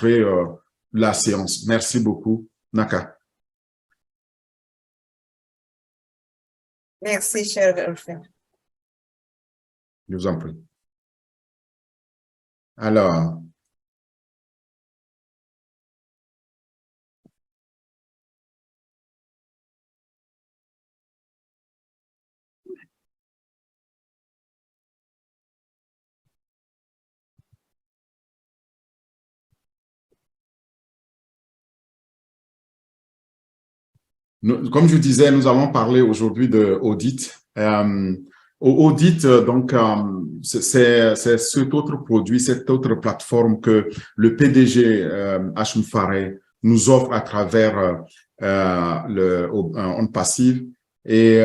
enregistrer la séance. Merci beaucoup, Naka. Merci, cher Alpha. Je vous en prie. Alors, comme je disais, nous allons parler aujourd'hui de audit. Audit, donc, c'est cet autre produit, cette autre plateforme que le PDG Hashim Fareh nous offre à travers On Passive. Et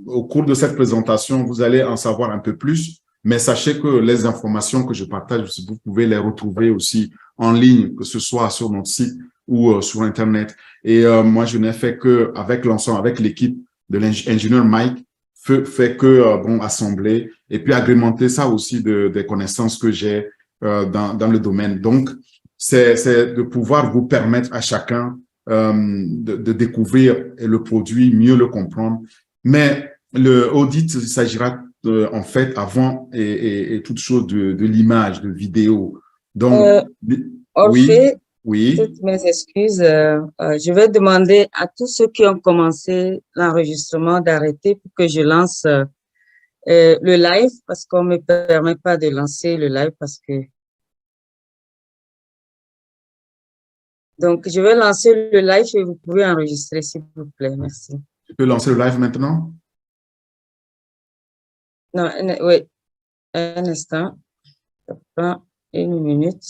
au cours de cette présentation, vous allez en savoir un peu plus. Mais sachez que les informations que je partage, vous pouvez les retrouver aussi en ligne, que ce soit sur notre site ou sur Internet. Et moi, je n'ai fait que avec l'ensemble, avec l'équipe de l'ingénieur Mike, fait que bon, assembler et puis agrémenter ça aussi des connaissances que j'ai dans le domaine. Donc, c'est de pouvoir vous permettre à chacun de découvrir le produit, mieux le comprendre. Mais le audit, il s'agira en fait avant et toute chose de l'image, de vidéo. Donc, Orphée, oui. toutes mes excuses. Je vais demander à tous ceux qui ont commencé l'enregistrement d'arrêter pour que je lance le live parce qu'on ne me permet pas de lancer le live parce que... Donc, je vais lancer le live et vous pouvez enregistrer, s'il vous plaît. Merci. Tu peux lancer le live maintenant? Non, oui. Un instant. Ça prend 1 minute.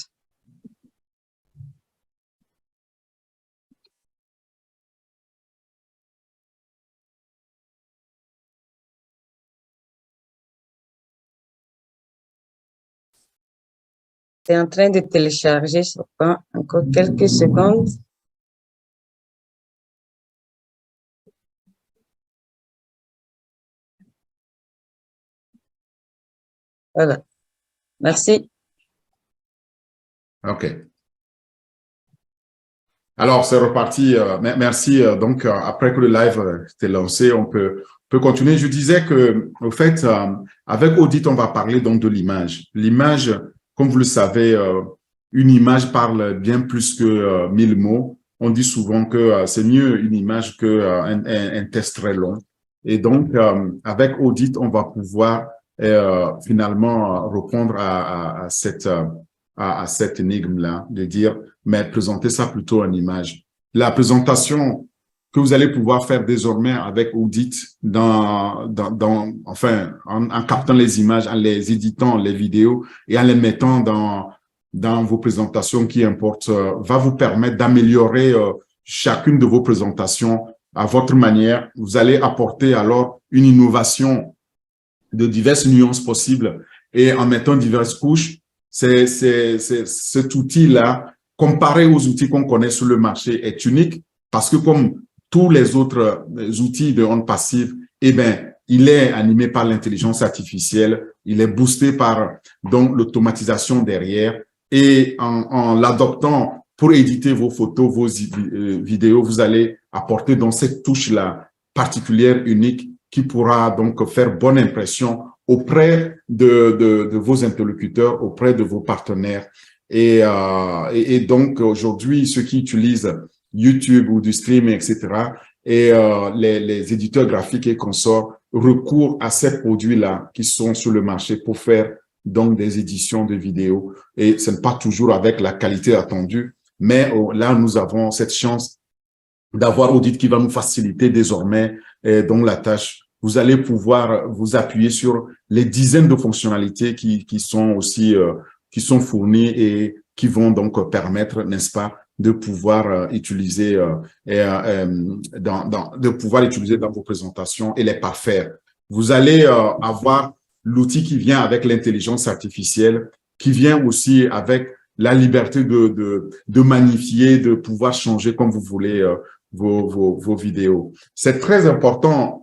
C'est en train de télécharger, ça prend encore quelques secondes. Voilà. Merci. OK. Alors, c'est reparti. Merci. Donc, après que le live était lancé, on peut continuer. Je disais que, au fait, avec Audit, on va parler donc de l'image. L'image, comme vous le savez, une image parle bien plus que 1000 mots. On dit souvent que c'est mieux une image qu'un un texte très long. Et donc, avec Audit, on va pouvoir finalement répondre à cette énigme-là, de dire, mais présenter ça plutôt en image. La présentation que vous allez pouvoir faire désormais avec Audit enfin, en captant les images, en les éditant, les vidéos et en les mettant dans vos présentations qui importent, va vous permettre d'améliorer chacune de vos présentations à votre manière. Vous allez apporter alors une innovation de diverses nuances possibles et en mettant diverses couches. Cet outil-là, comparé aux outils qu'on connaît sur le marché, est unique parce que comme tous les autres outils de On Passive, eh ben, il est animé par l'intelligence artificielle, il est boosté par donc l'automatisation derrière et en l'adoptant pour éditer vos photos, vos vidéos, vous allez apporter donc cette touche-là particulière, unique, qui pourra donc faire bonne impression auprès de vos interlocuteurs, auprès de vos partenaires. Et donc, aujourd'hui, ceux qui utilisent YouTube ou du streaming, etc., et les éditeurs graphiques et consorts recourent à ces produits-là qui sont sur le marché pour faire donc des éditions de vidéos. Et ce n'est pas toujours avec la qualité attendue, mais là, nous avons cette chance d'avoir Audit qui va nous faciliter désormais donc la tâche. Vous allez pouvoir vous appuyer sur les dizaines de fonctionnalités qui sont aussi qui sont fournies et qui vont donc permettre, n'est-ce pas, de pouvoir utiliser de pouvoir utiliser dans vos présentations et les parfaire. Vous allez avoir l'outil qui vient avec l'intelligence artificielle, qui vient aussi avec la liberté de magnifier, de pouvoir changer comme vous voulez vos vidéos. C'est très important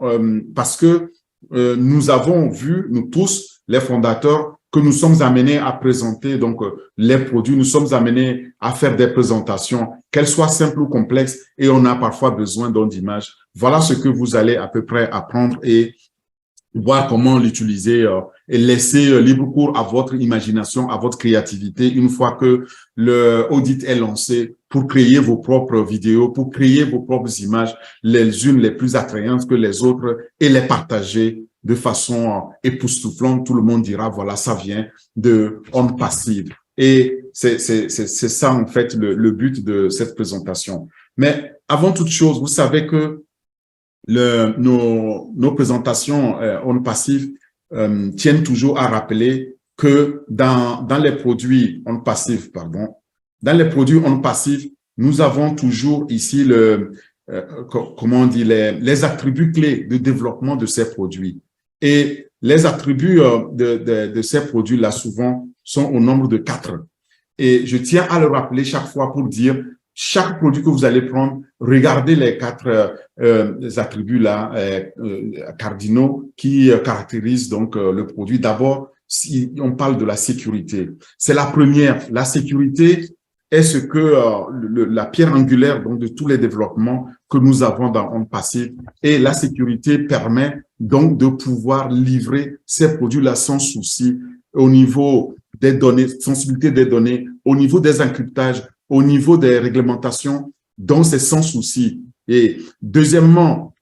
parce que nous avons vu, nous tous, les fondateurs, que nous sommes amenés à présenter donc les produits, nous sommes amenés à faire des présentations, qu'elles soient simples ou complexes, et on a parfois besoin d'images. Voilà ce que vous allez à peu près apprendre et voir comment l'utiliser et laisser libre cours à votre imagination, à votre créativité une fois que le audit est lancé pour créer vos propres vidéos, pour créer vos propres images, les unes les plus attrayantes que les autres et les partager de façon époustouflante. Tout le monde dira, voilà, ça vient de On Passive. Et c'est ça, en fait, le but de cette présentation. Mais avant toute chose, vous savez que nos présentations On Passive tiennent toujours à rappeler que dans les produits On Passive, dans les produits On Passive, nous avons toujours ici comment on dit, les attributs clés de développement de ces produits. Et les attributs de ces produits-là, souvent, sont au nombre de 4. Et je tiens à le rappeler chaque fois pour dire, chaque produit que vous allez prendre, regardez les 4 attributs-là cardinaux qui caractérisent donc le produit. D'abord, si on parle de la sécurité, c'est la première. La sécurité est ce que la pierre angulaire donc de tous les développements que nous avons dans On Passive. Et la sécurité permet donc de pouvoir livrer ces produits-là sans souci au niveau des données, sensibilité des données, au niveau des encryptages, au niveau des réglementations, donc c'est sans souci. Et deuxièmement,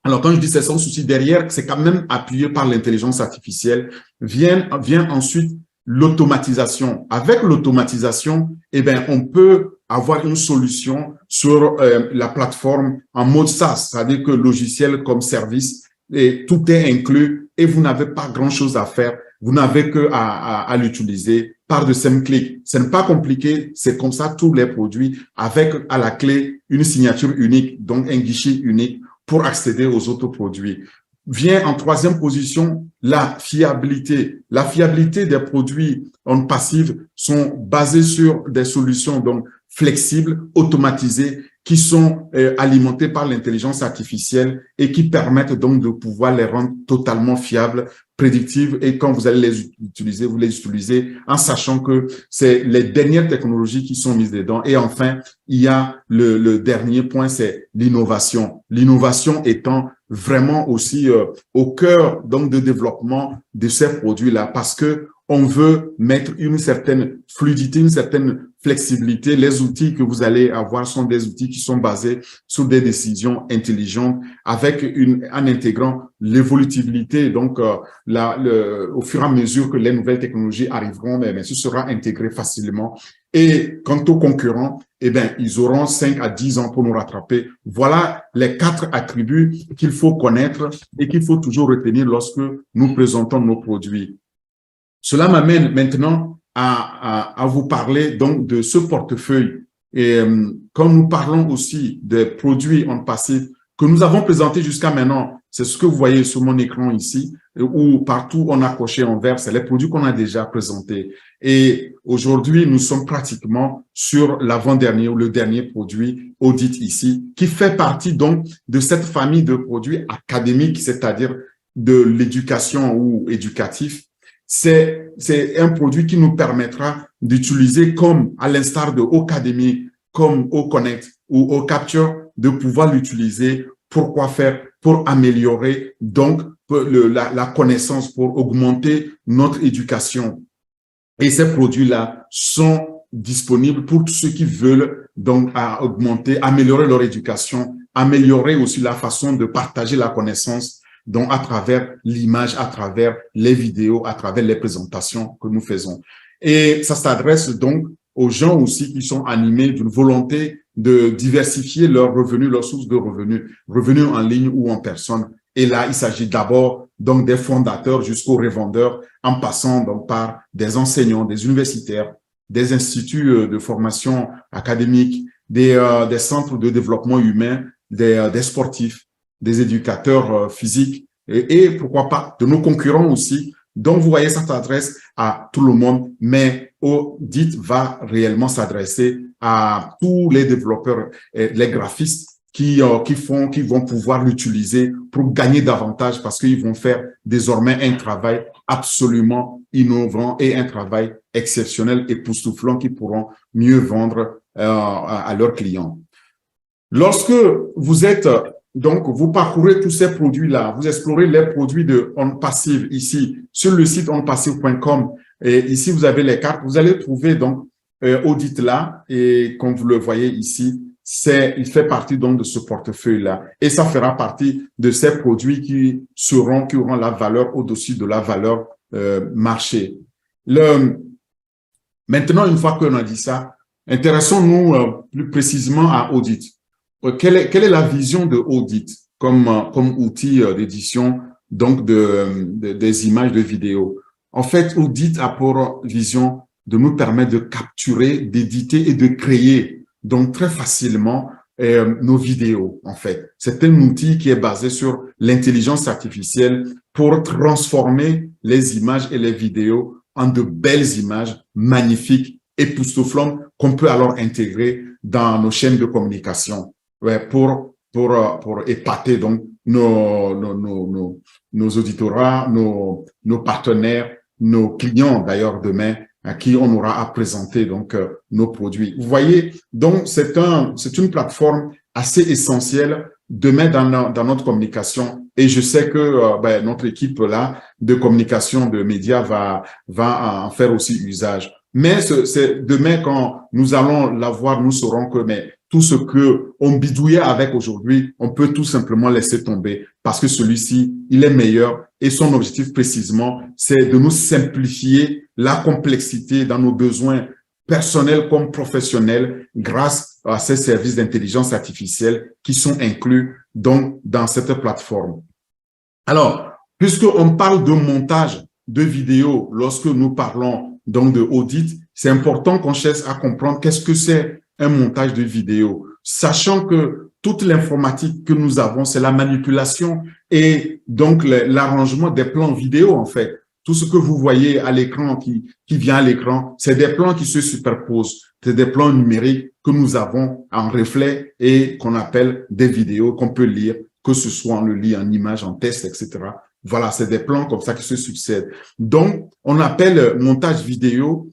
alors quand je dis c'est sans souci, derrière, c'est quand même appuyé par l'intelligence artificielle, vient ensuite l'automatisation. Avec l'automatisation, eh bien, on peut avoir une solution sur la plateforme en mode SaaS, c'est-à-dire que logiciel comme service, et tout est inclus et vous n'avez pas grand-chose à faire. Vous n'avez que à l'utiliser par de simples clics. Ce n'est pas compliqué, c'est comme ça tous les produits avec à la clé une signature unique, donc un guichet unique pour accéder aux autres produits. Vient en troisième position la fiabilité. La fiabilité des produits On Passive sont basés sur des solutions donc flexibles, automatisées, qui sont alimentées par l'intelligence artificielle et qui permettent donc de pouvoir les rendre totalement fiables, prédictives, et quand vous allez les utiliser, vous les utilisez en sachant que c'est les dernières technologies qui sont mises dedans. Et enfin, il y a le dernier point, c'est l'innovation. L'innovation étant vraiment aussi au cœur donc de développement de ces produits-là, parce que on veut mettre une certaine fluidité, une certaine flexibilité. Les outils que vous allez avoir sont des outils qui sont basés sur des décisions intelligentes avec en intégrant l'évolutivité. Donc, au fur et à mesure que les nouvelles technologies arriveront, mais ce sera intégré facilement. Et quant aux concurrents, eh bien, ils auront 5 à 10 ans pour nous rattraper. Voilà les 4 attributs qu'il faut connaître et qu'il faut toujours retenir lorsque nous présentons nos produits. Cela m'amène maintenant à vous parler donc de ce portefeuille. Et quand nous parlons aussi des produits On Passive que nous avons présentés jusqu'à maintenant, c'est ce que vous voyez sur mon écran ici, où partout on a coché en vert, c'est les produits qu'on a déjà présentés. Et aujourd'hui, nous sommes pratiquement sur l'avant-dernier ou le dernier produit audit ici, qui fait partie donc de cette famille de produits académiques, c'est-à-dire de l'éducation ou éducatif. C'est un produit qui nous permettra d'utiliser comme, à l'instar de Ocademy, comme Oconnect ou Ocapture, de pouvoir l'utiliser. Pourquoi faire? Pour améliorer donc la connaissance, pour augmenter notre éducation. Et ces produits-là sont disponibles pour tous ceux qui veulent donc améliorer leur éducation, améliorer aussi la façon de partager la connaissance, donc à travers l'image, à travers les vidéos, à travers les présentations que nous faisons. Et ça s'adresse donc aux gens aussi qui sont animés d'une volonté de diversifier leurs revenus, leurs sources de revenus, revenus en ligne ou en personne. Et là, il s'agit d'abord donc des fondateurs jusqu'aux revendeurs, en passant donc par des enseignants, des universitaires, des instituts de formation académique, des centres de développement humain, des sportifs, des éducateurs physiques et pourquoi pas de nos concurrents aussi. Donc, vous voyez, ça s'adresse à tout le monde, mais Audit va réellement s'adresser à tous les développeurs, les graphistes qui vont pouvoir l'utiliser pour gagner davantage parce qu'ils vont faire désormais un travail absolument innovant et un travail exceptionnel, époustouflant qu'ils pourront mieux vendre à leurs clients. Lorsque vous êtes, donc, vous parcourez tous ces produits-là, vous explorez les produits de OnPassive ici, sur le site onpassive.com, et ici, vous avez les cartes, vous allez trouver donc Audit là, et comme vous le voyez ici, il fait partie donc de ce portefeuille-là, et ça fera partie de ces produits qui auront la valeur au-dessus de la valeur marché. Maintenant, une fois qu'on a dit ça, intéressons-nous plus précisément à Audit. Quelle est la vision de Audit comme outil d'édition donc des images de vidéos? En fait, Audit a pour vision de nous permettre de capturer, d'éditer et de créer donc très facilement nos vidéos. En fait, c'est un outil qui est basé sur l'intelligence artificielle pour transformer les images et les vidéos en de belles images magnifiques, époustouflantes qu'on peut alors intégrer dans nos chaînes de communication. Pour épater donc nos auditorat, nos partenaires, nos clients d'ailleurs demain à qui on aura à présenter donc nos produits. Vous voyez, donc c'est une plateforme assez essentielle demain dans notre communication et je sais que notre équipe là de communication de médias va en faire aussi usage. Mais c'est demain quand nous allons l'avoir, nous saurons que tout ce que on bidouillait avec aujourd'hui, on peut tout simplement laisser tomber parce que celui-ci, il est meilleur et son objectif précisément, c'est de nous simplifier la complexité dans nos besoins personnels comme professionnels grâce à ces services d'intelligence artificielle qui sont inclus donc dans cette plateforme. Alors, puisqu'on parle de montage de vidéos lorsque nous parlons donc de Audit, c'est important qu'on cherche à comprendre qu'est-ce que c'est un montage de vidéo, sachant que toute l'informatique que nous avons, c'est la manipulation et donc l'arrangement des plans vidéo, en fait. Tout ce que vous voyez à l'écran, qui vient à l'écran, c'est des plans qui se superposent. C'est des plans numériques que nous avons en reflet et qu'on appelle des vidéos qu'on peut lire, que ce soit on le lit en image, en texte, etc. Voilà, c'est des plans comme ça qui se succèdent. Donc, on appelle montage vidéo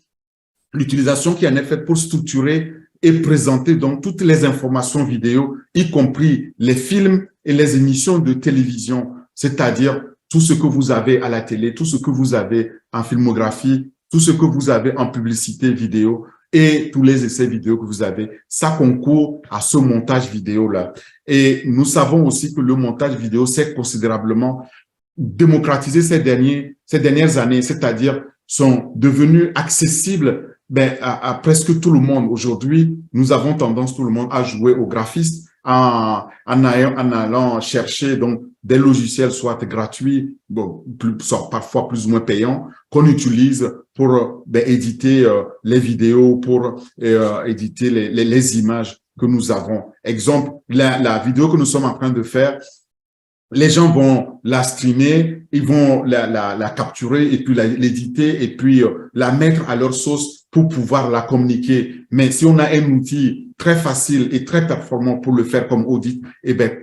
l'utilisation qui en est faite pour structurer et présenter donc toutes les informations vidéo, y compris les films et les émissions de télévision, c'est-à-dire tout ce que vous avez à la télé, tout ce que vous avez en filmographie, tout ce que vous avez en publicité vidéo et tous les essais vidéo que vous avez, ça concourt à ce montage vidéo-là. Et nous savons aussi que le montage vidéo s'est considérablement démocratisé ces dernières années, c'est-à-dire sont devenus accessibles à presque tout le monde. Aujourd'hui, nous avons tendance, tout le monde, à jouer aux graphistes en allant chercher donc des logiciels soit gratuits, soit parfois plus ou moins payants, qu'on utilise pour éditer les vidéos, pour éditer les images que nous avons. Exemple, la vidéo que nous sommes en train de faire, les gens vont la streamer, ils vont la capturer et puis l'éditer et puis la mettre à leur sauce pour pouvoir la communiquer. Mais si on a un outil très facile et très performant pour le faire comme Audit,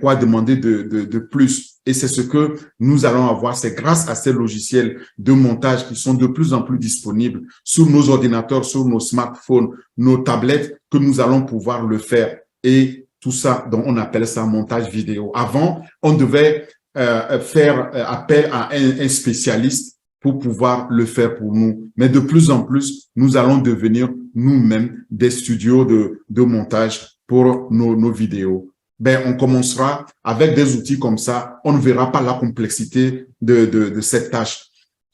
quoi demander de plus? Et c'est ce que nous allons avoir. C'est grâce à ces logiciels de montage qui sont de plus en plus disponibles sur nos ordinateurs, sur nos smartphones, nos tablettes, que nous allons pouvoir le faire. Et tout ça, donc on appelle ça montage vidéo. Avant, on devait faire appel à un spécialiste pour pouvoir le faire pour nous. Mais de plus en plus, nous allons devenir nous-mêmes des studios de montage pour nos vidéos. On commencera avec des outils comme ça. On ne verra pas la complexité de cette tâche.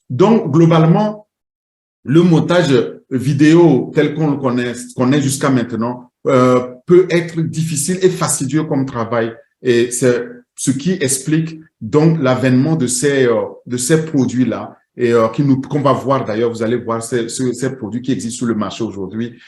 Donc, globalement, le montage vidéo tel qu'on le connaît jusqu'à maintenant peut être difficile et fastidieux comme travail. Et c'est ce qui explique donc l'avènement de ces produits-là et qu'on va voir d'ailleurs, vous allez voir ces produits qui existent sur le marché aujourd'hui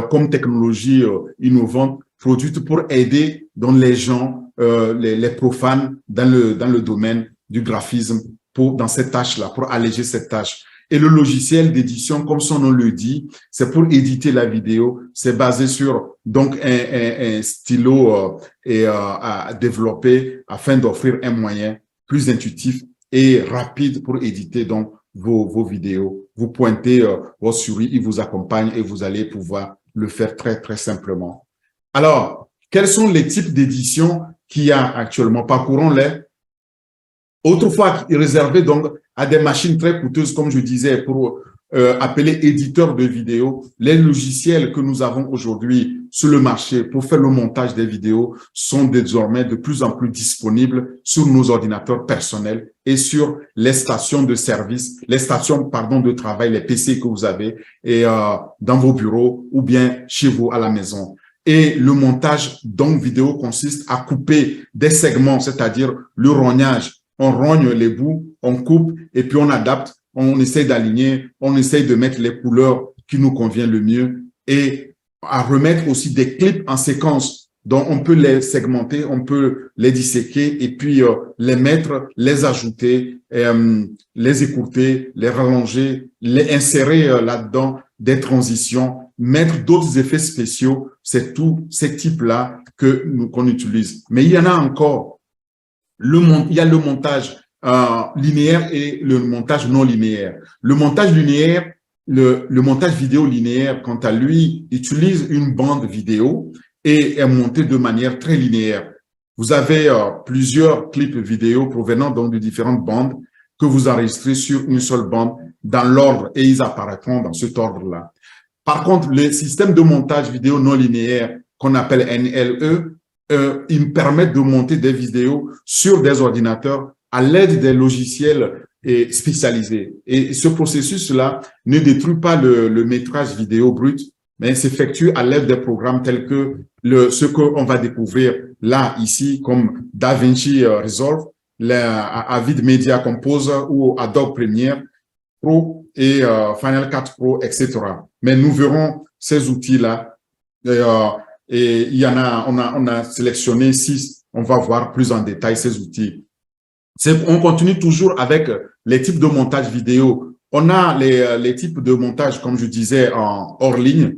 comme technologie innovante, produite pour aider donc les gens, les profanes dans le domaine du graphisme dans cette tâche-là, pour alléger cette tâche. Et le logiciel d'édition, comme son nom le dit, c'est pour éditer la vidéo. C'est basé sur donc un stylo à développer afin d'offrir un moyen plus intuitif et rapide pour éditer donc vos vidéos. Vous pointez votre souris, il vous accompagne et vous allez pouvoir le faire très, très simplement. Alors, quels sont les types d'édition qu'il y a actuellement? Parcourons-les. Autrefois, réservé donc à des machines très coûteuses, comme je disais, pour appeler éditeurs de vidéos, les logiciels que nous avons aujourd'hui sur le marché pour faire le montage des vidéos sont désormais de plus en plus disponibles sur nos ordinateurs personnels et sur les stations de service, les stations, pardon, de travail, les PC que vous avez et dans vos bureaux ou bien chez vous à la maison. Et le montage donc vidéo consiste à couper des segments, c'est-à-dire le rognage. On rogne les bouts, on coupe et puis on adapte, on essaye d'aligner, on essaye de mettre les couleurs qui nous conviennent le mieux et à remettre aussi des clips en séquence. Donc, on peut les segmenter, on peut les disséquer et puis les mettre, les ajouter, les écourter, les rallonger, les insérer là-dedans des transitions, mettre d'autres effets spéciaux. C'est tous ces types-là qu'on utilise. Mais il y en a encore. Il y a le montage linéaire et le montage non linéaire. Le montage linéaire, le montage vidéo linéaire, quant à lui, utilise une bande vidéo et est monté de manière très linéaire. Vous avez plusieurs clips vidéo provenant donc de différentes bandes que vous enregistrez sur une seule bande dans l'ordre et ils apparaîtront dans cet ordre-là. Par contre, le système de montage vidéo non linéaire qu'on appelle NLE, ils me permettent de monter des vidéos sur des ordinateurs à l'aide des logiciels spécialisés. Et ce processus-là ne détruit pas le métrage vidéo brut, mais s'effectue à l'aide des programmes tels que ce qu'on va découvrir là, ici, comme DaVinci Resolve, Avid Media Composer ou Adobe Premiere Pro et Final Cut Pro, etc. Mais nous verrons ces outils-là. Et il y en a, on a sélectionné 6. On va voir plus en détail ces outils. On continue toujours avec les types de montage vidéo. On a les types de montage, comme je disais, hors ligne.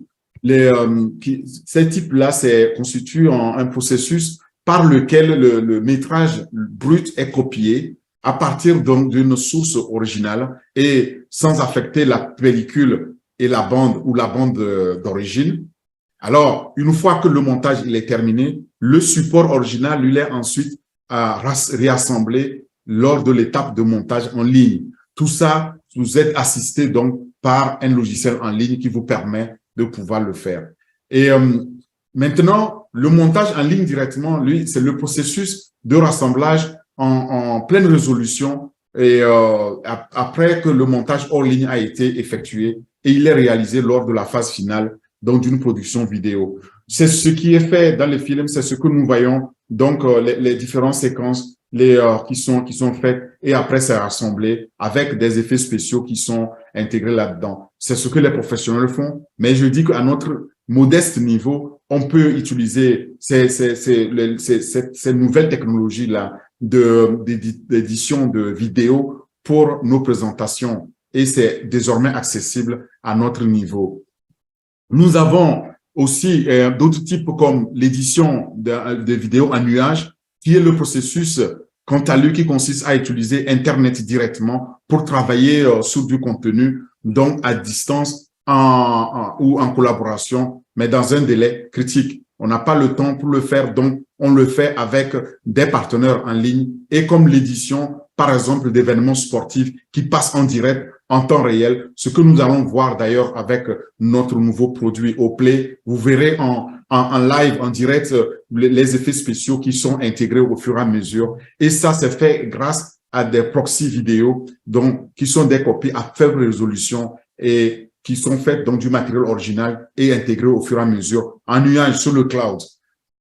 Ces types-là, constituent un processus par lequel le métrage brut est copié à partir d'une source originale et sans affecter la pellicule et la bande ou la bande d'origine. Alors, une fois que le montage il est terminé, le support original lui est ensuite réassemblé lors de l'étape de montage en ligne. Tout ça, vous êtes assisté donc par un logiciel en ligne qui vous permet de pouvoir le faire. Et maintenant, le montage en ligne directement, lui, c'est le processus de rassemblage en pleine résolution et après que le montage hors ligne a été effectué et il est réalisé lors de la phase finale donc d'une production vidéo. C'est ce qui est fait dans les films, c'est ce que nous voyons, donc les différentes séquences qui sont faites et après c'est rassemblé avec des effets spéciaux qui sont intégrés là-dedans. C'est ce que les professionnels font, mais je dis qu'à notre modeste niveau, on peut utiliser ces nouvelles technologies-là d'édition de vidéos pour nos présentations et c'est désormais accessible à notre niveau. Nous avons aussi d'autres types comme l'édition de vidéos en nuage, qui est le processus, quant à lui, qui consiste à utiliser Internet directement pour travailler sur du contenu, donc à distance ou en collaboration, mais dans un délai critique. On n'a pas le temps pour le faire, donc on le fait avec des partenaires en ligne et comme l'édition, par exemple, d'événements sportifs qui passent en direct en temps réel, ce que nous allons voir d'ailleurs avec notre nouveau produit Oplay. Vous verrez en live, en direct, les effets spéciaux qui sont intégrés au fur et à mesure. Et ça, c'est fait grâce à des proxy vidéos, donc, qui sont des copies à faible résolution et qui sont faites donc du matériel original et intégrées au fur et à mesure en nuage sur le cloud.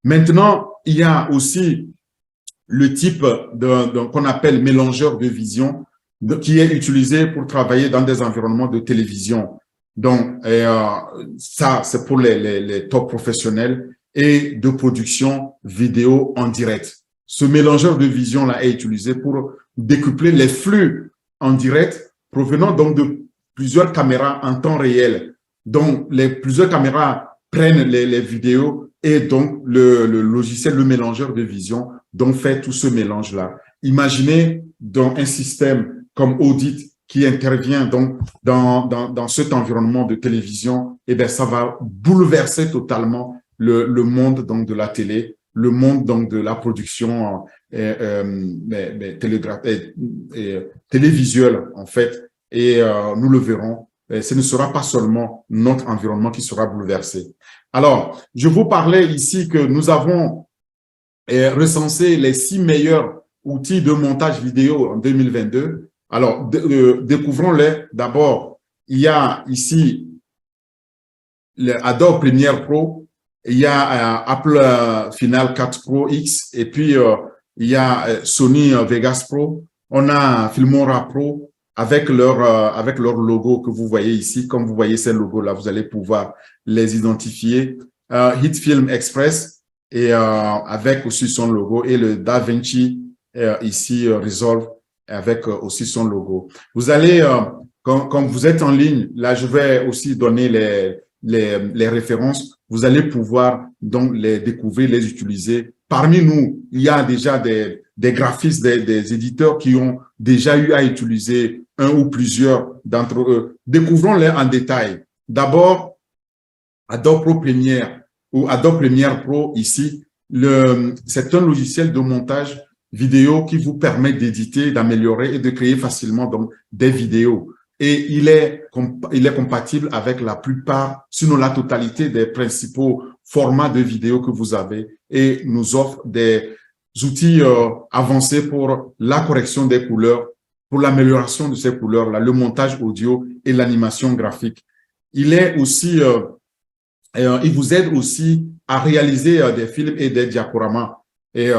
Maintenant, il y a aussi le type qu'on appelle mélangeur de vision, qui est utilisé pour travailler dans des environnements de télévision. Donc, ça, c'est pour les top professionnels et de production vidéo en direct. Ce mélangeur de vision-là est utilisé pour décupler les flux en direct provenant donc plusieurs caméras en temps réel. Donc, plusieurs caméras prennent les vidéos et donc le logiciel, le mélangeur de vision, donc fait tout ce mélange-là. Imaginez donc un système comme Audit qui intervient donc dans cet environnement de télévision, et bien ça va bouleverser totalement le monde donc de la télé, le monde donc de la production télévisuelle en fait, et nous le verrons. Ce ne sera pas seulement notre environnement qui sera bouleversé. Alors, je vous parlais ici que nous avons recensé les 6 meilleurs outils de montage vidéo en 2022. Alors, découvrons-les. D'abord, il y a ici le Adobe Premiere Pro, il y a Apple Final Cut Pro X, et puis il y a Sony Vegas Pro, on a Filmora Pro, avec leur logo que vous voyez ici. Comme vous voyez ces logos-là, vous allez pouvoir les identifier. HitFilm Express, et avec aussi son logo, et le DaVinci ici Resolve avec aussi son logo. Vous allez, quand vous êtes en ligne, là je vais aussi donner les références. Vous allez pouvoir donc les découvrir, les utiliser. Parmi nous, il y a déjà des graphistes, des éditeurs qui ont déjà eu à utiliser un ou plusieurs d'entre eux. Découvrons-les en détail. D'abord, Adobe Pro Premiere ou Adobe Premiere Pro ici, c'est un logiciel de montage vidéo qui vous permet d'éditer, d'améliorer et de créer facilement donc des vidéos. Et il est compatible avec la plupart, sinon la totalité des principaux formats de vidéos que vous avez, et nous offre des outils avancés pour la correction des couleurs, pour l'amélioration de ces couleurs-là, le montage audio et l'animation graphique. Il est aussi, il vous aide aussi à réaliser des films et des diaporamas, et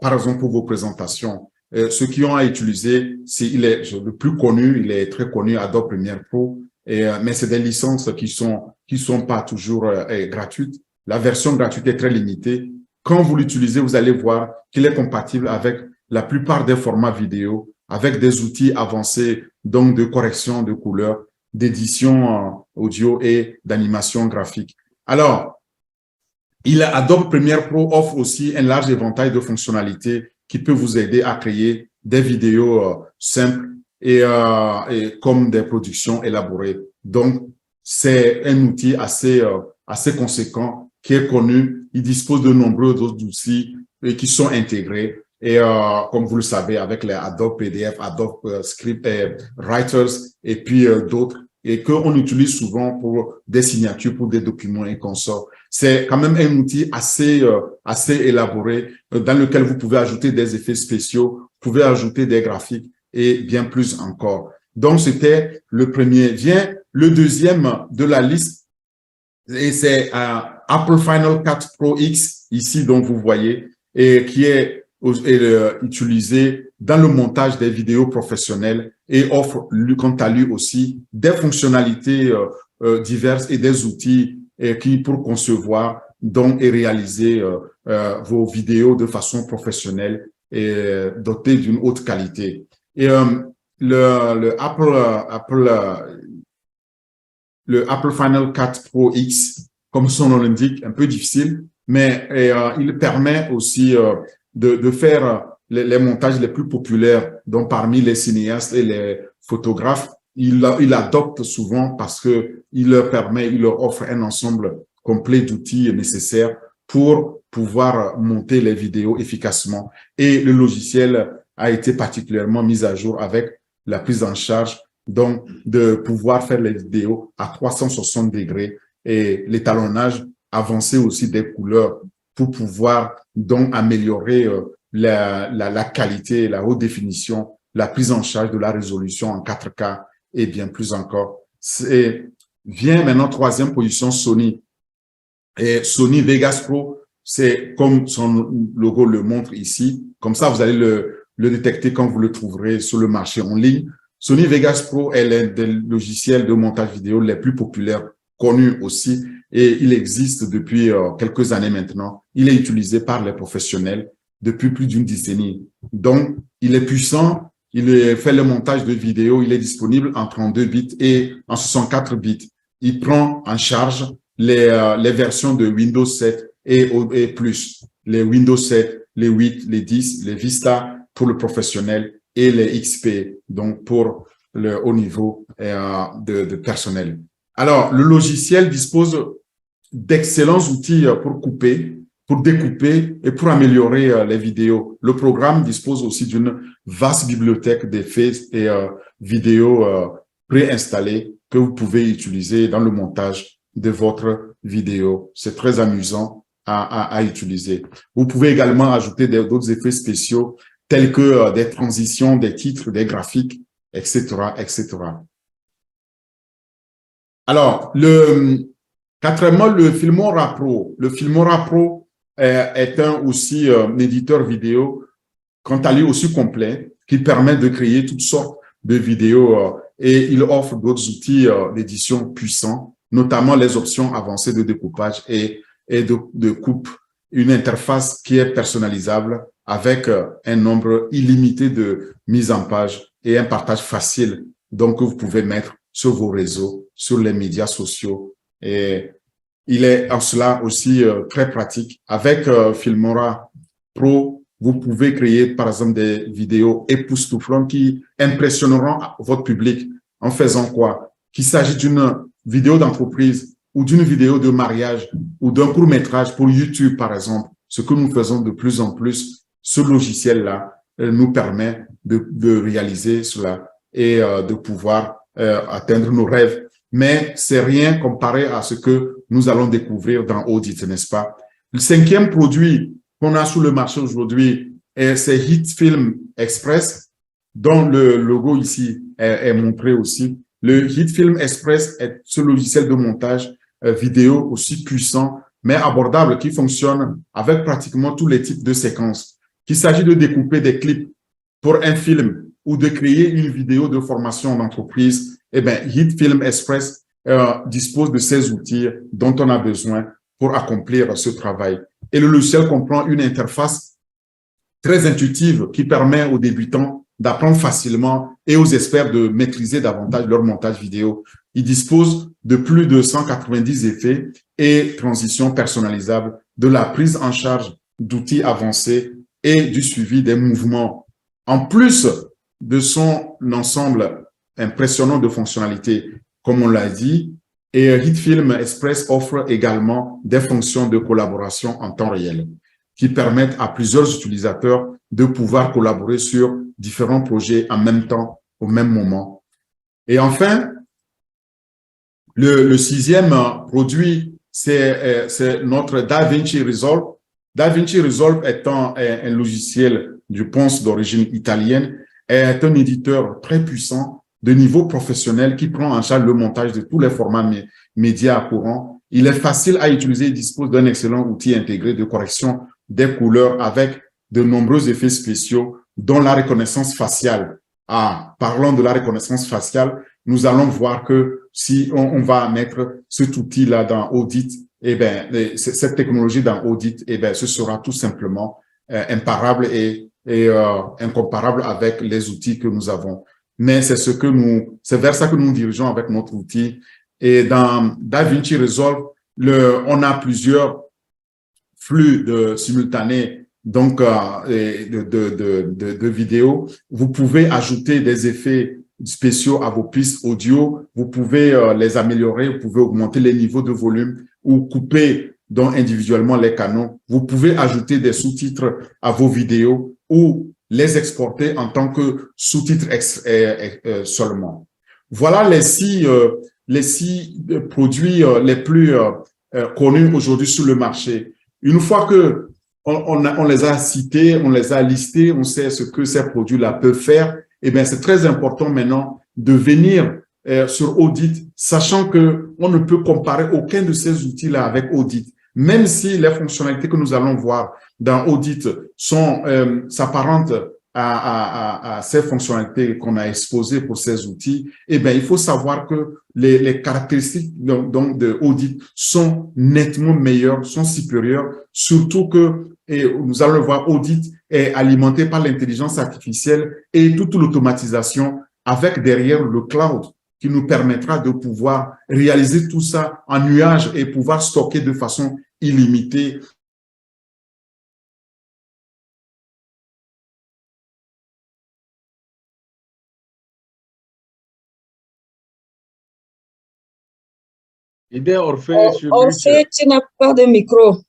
par exemple pour vos présentations. Ceux qui ont à utiliser, il est le plus connu, il est très connu, Adobe Premiere Pro, mais c'est des licences qui sont pas toujours gratuites. La version gratuite est très limitée. Quand vous l'utilisez, vous allez voir qu'il est compatible avec la plupart des formats vidéo, avec des outils avancés donc de correction de couleurs, d'édition audio et d'animation graphique. Alors, Adobe Premiere Pro offre aussi un large éventail de fonctionnalités qui peut vous aider à créer des vidéos simples et comme des productions élaborées. Donc, c'est un outil assez conséquent qui est connu. Il dispose de nombreux autres outils qui sont intégrés. Et comme vous le savez, avec les Adobe PDF, Adobe Script Writers et puis d'autres, et qu'on utilise souvent pour des signatures, pour des documents et consorts. C'est quand même un outil assez élaboré dans lequel vous pouvez ajouter des effets spéciaux, vous pouvez ajouter des graphiques et bien plus encore. Donc, c'était le premier. Vient le deuxième de la liste, et c'est Apple Final Cut Pro X, ici, donc vous voyez, et qui est utilisé dans le montage des vidéos professionnelles et offre, quant à lui aussi, des fonctionnalités diverses et des outils pour concevoir donc, et réaliser vos vidéos de façon professionnelle et dotées d'une haute qualité. Et le Apple Final Cut Pro X, comme son nom l'indique, un peu difficile, mais il permet aussi de faire les montages les plus populaires, donc parmi les cinéastes et les photographes. Il adopte souvent parce que il leur offre un ensemble complet d'outils nécessaires pour pouvoir monter les vidéos efficacement. Et le logiciel a été particulièrement mis à jour avec la prise en charge, donc de pouvoir faire les vidéos à 360 degrés et l'étalonnage avancé aussi des couleurs pour pouvoir donc améliorer la qualité, la haute définition, la prise en charge de la résolution en 4K et bien plus encore. Vient maintenant troisième position Sony. Et Sony Vegas Pro, c'est comme son logo le montre ici. Comme ça, vous allez le détecter quand vous le trouverez sur le marché en ligne. Sony Vegas Pro est l'un des logiciels de montage vidéo les plus populaires, connus aussi, et il existe depuis quelques années maintenant. Il est utilisé par les professionnels depuis plus d'une décennie. Donc, il est puissant, il fait le montage de vidéos, il est disponible en 32 bits et en 64 bits. Il prend en charge les versions de Windows 7 et plus, les Windows 7, les 8, les 10, les Vista pour le professionnel et les XP, donc pour le haut niveau de personnel. Alors, le logiciel dispose d'excellents outils pour couper, pour découper et pour améliorer les vidéos. Le programme dispose aussi d'une vaste bibliothèque d'effets et vidéos préinstallées que vous pouvez utiliser dans le montage de votre vidéo. C'est très amusant à utiliser. Vous pouvez également ajouter d'autres effets spéciaux tels que des transitions, des titres, des graphiques, etc., etc. Alors, quatrièmement, le Filmora Pro. Le Filmora Pro est aussi un éditeur vidéo, quant à lui aussi complet, qui permet de créer toutes sortes de vidéos et il offre d'autres outils d'édition puissants, notamment les options avancées de découpage et de coupe, une interface qui est personnalisable avec un nombre illimité de mises en page et un partage facile, donc que vous pouvez mettre sur vos réseaux, sur les médias sociaux. Et il est en cela aussi très pratique. Avec Filmora Pro, vous pouvez créer, par exemple, des vidéos époustouflantes qui impressionneront votre public en faisant quoi? Qu'il s'agit d'une vidéo d'entreprise ou d'une vidéo de mariage ou d'un court-métrage pour YouTube, par exemple. Ce que nous faisons de plus en plus, ce logiciel-là nous permet de réaliser cela et de pouvoir atteindre nos rêves. Mais c'est rien comparé à ce que nous allons découvrir dans Audit, n'est-ce pas? Le cinquième produit qu'on a sur le marché aujourd'hui, c'est HitFilm Express, dont le logo ici est montré aussi. Le HitFilm Express est ce logiciel de montage vidéo aussi puissant, mais abordable, qui fonctionne avec pratiquement tous les types de séquences. Qu'il s'agit de découper des clips pour un film ou de créer une vidéo de formation d'entreprise, eh bien, HitFilm Express dispose de ces outils dont on a besoin pour accomplir ce travail. Et le logiciel comprend une interface très intuitive qui permet aux débutants d'apprendre facilement et aux experts de maîtriser davantage leur montage vidéo. Il dispose de plus de 190 effets et transitions personnalisables, de la prise en charge d'outils avancés et du suivi des mouvements. En plus de son ensemble impressionnant de fonctionnalités, comme on l'a dit, et HitFilm Express offre également des fonctions de collaboration en temps réel qui permettent à plusieurs utilisateurs de pouvoir collaborer sur différents projets en même temps, au même moment. Et enfin, le sixième produit, c'est notre DaVinci Resolve. DaVinci Resolve étant un logiciel, je pense, d'origine italienne, est un éditeur très puissant de niveau professionnel qui prend en charge le montage de tous les formats médias courants. Il est facile à utiliser et dispose d'un excellent outil intégré de correction des couleurs avec de nombreux effets spéciaux, dont la reconnaissance faciale. Parlant de la reconnaissance faciale, nous allons voir que si on va mettre cet outil-là dans Audit, eh bien, cette technologie dans Audit, eh bien, ce sera tout simplement imparable et incomparable avec les outils que nous avons. Mais c'est vers ça que nous dirigeons avec notre outil. Et dans DaVinci Resolve, on a plusieurs flux simultanés, donc de vidéos. Vous pouvez ajouter des effets spéciaux à vos pistes audio. Vous pouvez les améliorer. Vous pouvez augmenter les niveaux de volume ou couper donc individuellement les canaux. Vous pouvez ajouter des sous-titres à vos vidéos ou les exporter en tant que sous-titres seulement. Voilà les six produits les plus connus aujourd'hui sur le marché. Une fois que on les a cités, on les a listés, on sait ce que ces produits-là peuvent faire, eh bien, c'est très important maintenant de venir sur Audit, sachant que on ne peut comparer aucun de ces outils-là avec Audit. Même si les fonctionnalités que nous allons voir dans Audit s'apparentent à ces fonctionnalités qu'on a exposées pour ces outils, eh bien, il faut savoir que les caractéristiques donc de Audit sont nettement meilleures, sont supérieures, surtout que, et nous allons le voir, Audit est alimenté par l'intelligence artificielle et toute l'automatisation avec derrière le cloud qui nous permettra de pouvoir réaliser tout ça en nuage et pouvoir stocker de façon illimitée. Idée Orphée sur Orphée, tu n'as pas de micro.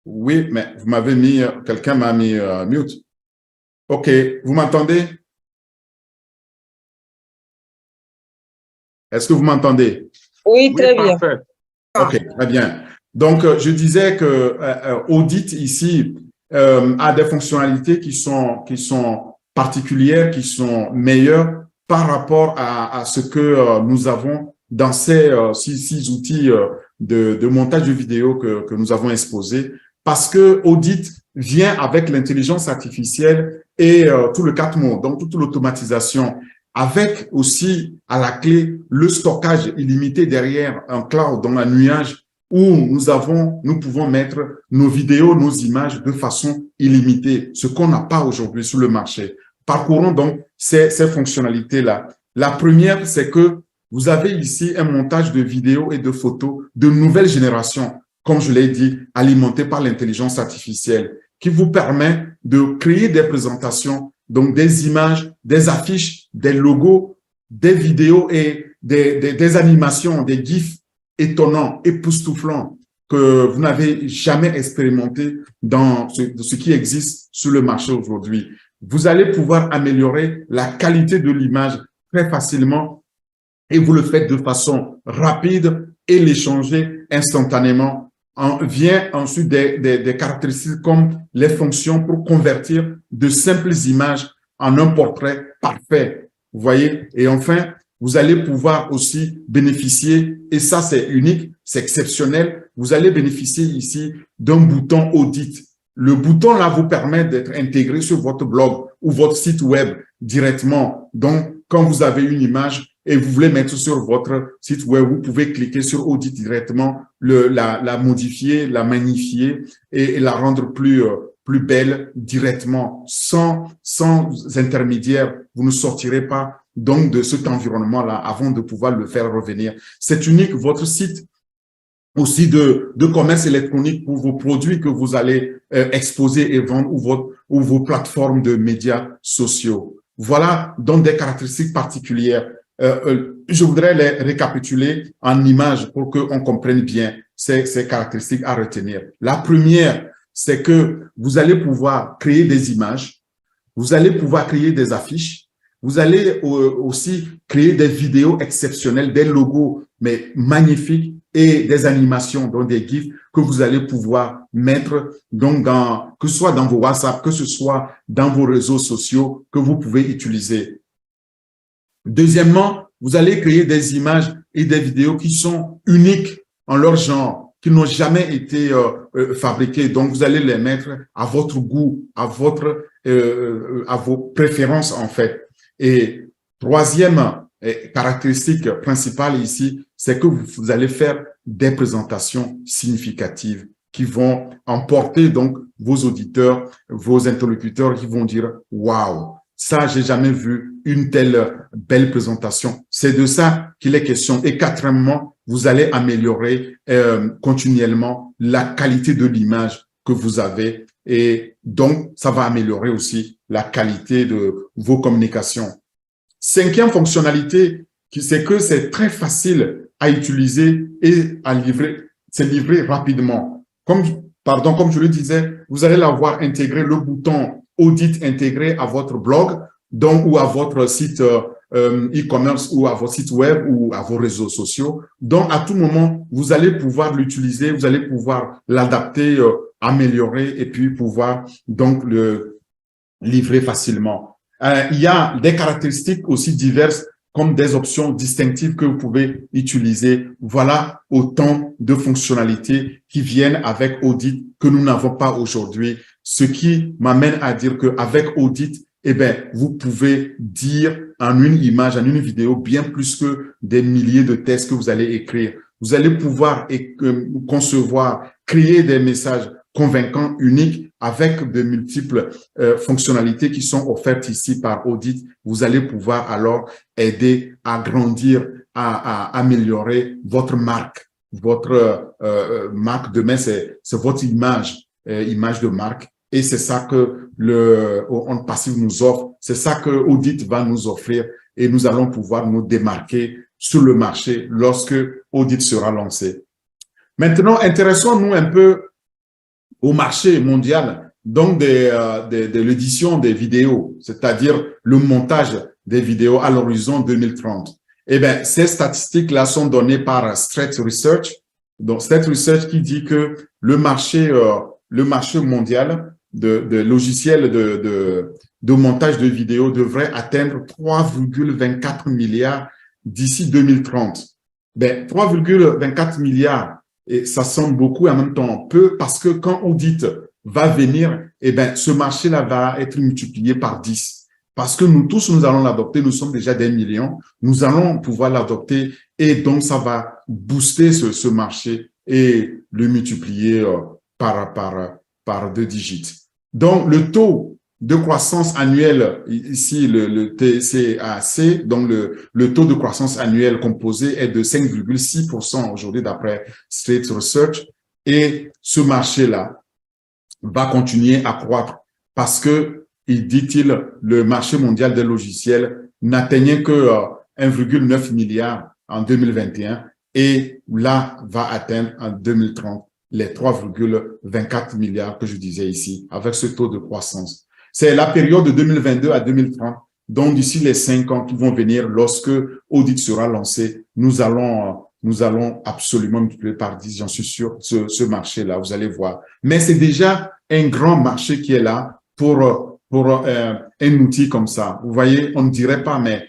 Oui, mais vous m'avez mis, quelqu'un m'a mis mute. OK, vous m'entendez? Est-ce que vous m'entendez? Oui, très bien. Parfait. OK, très bien. Donc, je disais que Audit ici a des fonctionnalités qui sont particulières, qui sont meilleures par rapport à ce que nous avons dans ces six outils de montage de vidéo que nous avons exposés, parce que Audit vient avec l'intelligence artificielle et tout le 4 mots, donc toute l'automatisation, avec aussi à la clé le stockage illimité derrière un cloud dans un nuage où nous pouvons mettre nos vidéos, nos images de façon illimitée, ce qu'on n'a pas aujourd'hui sur le marché. Parcourons donc ces fonctionnalités-là. La première, c'est que vous avez ici un montage de vidéos et de photos de nouvelle génération, comme je l'ai dit, alimenté par l'intelligence artificielle, qui vous permet de créer des présentations, donc des images, des affiches, des logos, des vidéos et des animations, des GIFs étonnants, époustouflants, que vous n'avez jamais expérimenté dans ce qui existe sur le marché aujourd'hui. Vous allez pouvoir améliorer la qualité de l'image très facilement et vous le faites de façon rapide et l'échanger instantanément. Vient ensuite des caractéristiques comme les fonctions pour convertir de simples images en un portrait parfait. Vous voyez? Et enfin, vous allez pouvoir aussi bénéficier, et ça c'est unique, c'est exceptionnel, vous allez bénéficier ici d'un bouton audit. Le bouton là vous permet d'être intégré sur votre blog ou votre site web directement. Donc, quand vous avez une image et vous voulez mettre sur votre site web, vous pouvez cliquer sur audit directement, la modifier, la magnifier et la rendre plus belle directement, sans intermédiaire. Vous ne sortirez pas donc de cet environnement-là avant de pouvoir le faire revenir. C'est unique, votre site aussi de commerce électronique pour vos produits que vous allez exposer et vendre ou vos plateformes de médias sociaux. Voilà donc des caractéristiques particulières. Je voudrais les récapituler en images pour qu'on comprenne bien ces caractéristiques à retenir. La première, c'est que vous allez pouvoir créer des images, vous allez pouvoir créer des affiches, vous allez aussi créer des vidéos exceptionnelles, des logos mais magnifiques et des animations, donc des GIFs que vous allez pouvoir mettre donc que ce soit dans vos WhatsApp, que ce soit dans vos réseaux sociaux que vous pouvez utiliser. Deuxièmement, vous allez créer des images et des vidéos qui sont uniques en leur genre, qui n'ont jamais été fabriquées. Donc, vous allez les mettre à votre goût, à vos préférences en fait. Et troisième caractéristique principale ici, c'est que vous allez faire des présentations significatives qui vont emporter donc vos auditeurs, vos interlocuteurs qui vont dire « Waouh, ça, j'ai jamais vu une telle belle présentation ». C'est de ça qu'il est question. Et quatrièmement, vous allez améliorer continuellement la qualité de l'image que vous avez. Et donc, ça va améliorer aussi la qualité de vos communications. Cinquième fonctionnalité, c'est que c'est très facile à utiliser et à livrer. C'est livré rapidement. Comme je le disais, vous allez l'avoir intégré, le bouton audit intégré à votre blog, donc, ou à votre site e-commerce ou à votre site web ou à vos réseaux sociaux. Donc, à tout moment, vous allez pouvoir l'utiliser, vous allez pouvoir l'adapter, améliorer et puis pouvoir donc le livrer facilement. Il y a des caractéristiques aussi diverses comme des options distinctives que vous pouvez utiliser. Voilà autant de fonctionnalités qui viennent avec Audit que nous n'avons pas aujourd'hui. Ce qui m'amène à dire qu'avec Audit, vous pouvez dire en une image, en une vidéo, bien plus que des milliers de textes que vous allez écrire. Vous allez pouvoir concevoir, créer des messages convaincant, unique, avec de multiples fonctionnalités qui sont offertes ici par Audit, vous allez pouvoir alors aider à grandir, à améliorer votre marque. Votre marque demain, c'est votre image de marque. Et c'est ça que On Passive nous offre, c'est ça que Audit va nous offrir et nous allons pouvoir nous démarquer sur le marché lorsque Audit sera lancé. Maintenant, intéressons-nous un peu au marché mondial, donc de l'édition des vidéos, c'est-à-dire le montage des vidéos à l'horizon 2030. Eh bien, ces statistiques-là sont données par Strate Research. Donc, Strate Research qui dit que le marché mondial de logiciels de montage de vidéos devrait atteindre 3,24 milliards d'ici 2030. Ben, 3,24 milliards, et ça semble beaucoup et en même temps peu, parce que quand Audit va venir, eh ben, ce marché-là va être multiplié par 10. Parce que nous tous, nous allons l'adopter, nous sommes déjà des millions, nous allons pouvoir l'adopter et donc ça va booster ce marché et le multiplier par 2 digits. Donc, le taux de croissance annuelle, ici, le TCAC, donc le taux de croissance annuel composé est de 5,6% aujourd'hui d'après Strate Research. Et ce marché-là va continuer à croître parce que, dit-il, le marché mondial des logiciels n'atteignait que 1,9 milliard en 2021 et là va atteindre en 2030 les 3,24 milliards que je disais ici, avec ce taux de croissance. C'est la période de 2022 à 2030, donc d'ici les 5 ans qui vont venir, lorsque Audit sera lancé, nous allons absolument multiplier par 10, j'en suis sûr, ce marché-là, vous allez voir. Mais c'est déjà un grand marché qui est là pour un outil comme ça. Vous voyez, on ne dirait pas, mais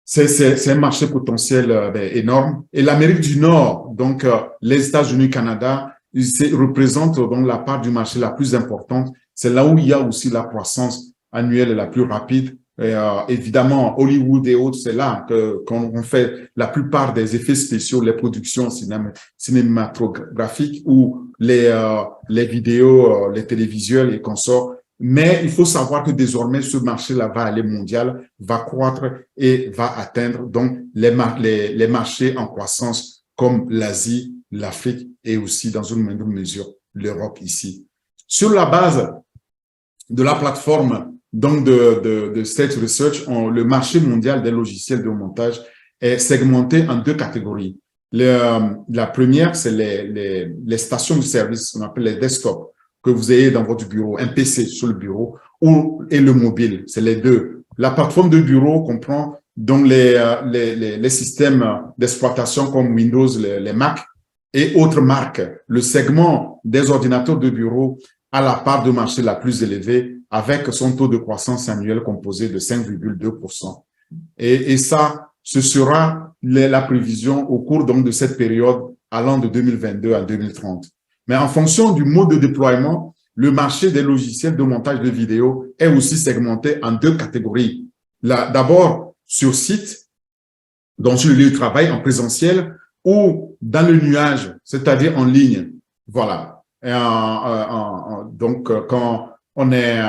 c'est un marché potentiel énorme. Et l'Amérique du Nord, donc les États-Unis, Canada, représente donc la part du marché la plus importante. C'est là où il y a aussi la croissance annuelle la plus rapide. Et, évidemment, Hollywood et autres, c'est là qu'on fait la plupart des effets spéciaux, les productions cinématographiques ou les vidéos, les télévisuels et consorts. Mais il faut savoir que désormais, ce marché-là va aller mondial, va croître et va atteindre donc les marchés en croissance comme l'Asie, l'Afrique et aussi dans une moindre mesure l'Europe ici. Sur la base de la plateforme donc de Strate Research, le marché mondial des logiciels de montage est segmenté en 2 catégories. La première, c'est les stations de service, qu'on appelle les desktops, que vous ayez dans votre bureau, un PC sur le bureau et le mobile, c'est les deux. La plateforme de bureau comprend donc les systèmes d'exploitation comme Windows, les Mac et autres marques. Le segment des ordinateurs de bureau a la part de marché la plus élevée avec son taux de croissance annuel composé de 5,2%. Et ça, ce sera la prévision au cours donc de cette période allant de 2022 à 2030. Mais en fonction du mode de déploiement, le marché des logiciels de montage de vidéos est aussi segmenté en 2 catégories. D'abord, sur site, donc sur le lieu de travail, en présentiel, ou dans le nuage, c'est-à-dire en ligne. Voilà. Donc, quand on est,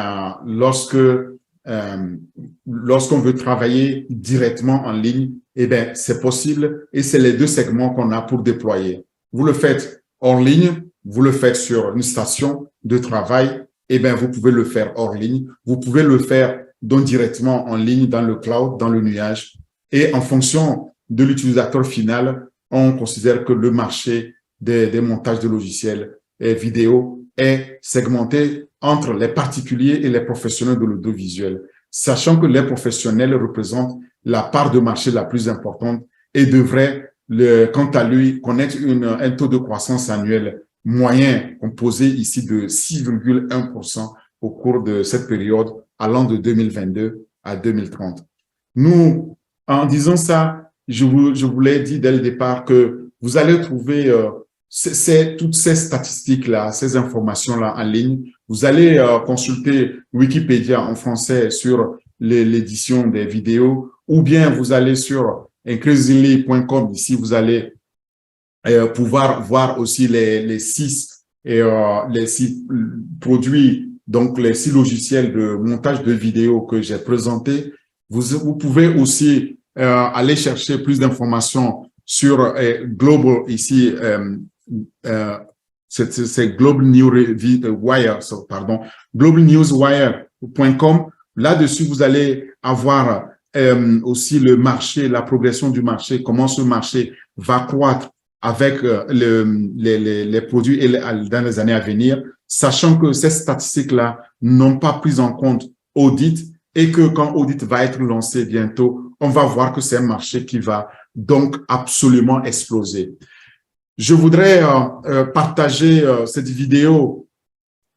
lorsqu'on veut travailler directement en ligne, eh bien, c'est possible et c'est les 2 segments qu'on a pour déployer. Vous le faites hors ligne, vous le faites sur une station de travail, eh bien, vous pouvez le faire hors ligne. Vous pouvez le faire donc directement en ligne, dans le cloud, dans le nuage. Et en fonction de l'utilisateur final, on considère que le marché des montages de logiciels et vidéo est segmenté entre les particuliers et les professionnels de l'audiovisuel, sachant que les professionnels représentent la part de marché la plus importante et devraient, quant à lui, connaître un taux de croissance annuel moyen composé ici de 6,1% au cours de cette période allant de 2022 à 2030. Nous, en disant ça, je vous l'ai dit dès le départ que vous allez trouver toutes ces statistiques-là, ces informations-là en ligne. Vous allez consulter Wikipédia en français sur l'édition des vidéos ou bien vous allez sur increasingly.com. Ici, vous allez pouvoir voir aussi les 6 et les 6 produits, donc les 6 logiciels de montage de vidéos que j'ai présentés. Vous pouvez aussi aller chercher plus d'informations sur Global, ici, c'est Global Wire, pardon, globalnewswire.com. Là-dessus, vous allez avoir aussi le marché, la progression du marché, comment ce marché va croître avec les produits dans les années à venir, sachant que ces statistiques-là n'ont pas pris en compte Audit et que quand Audit va être lancé bientôt, on va voir que c'est un marché qui va donc absolument exploser. Je voudrais partager cette vidéo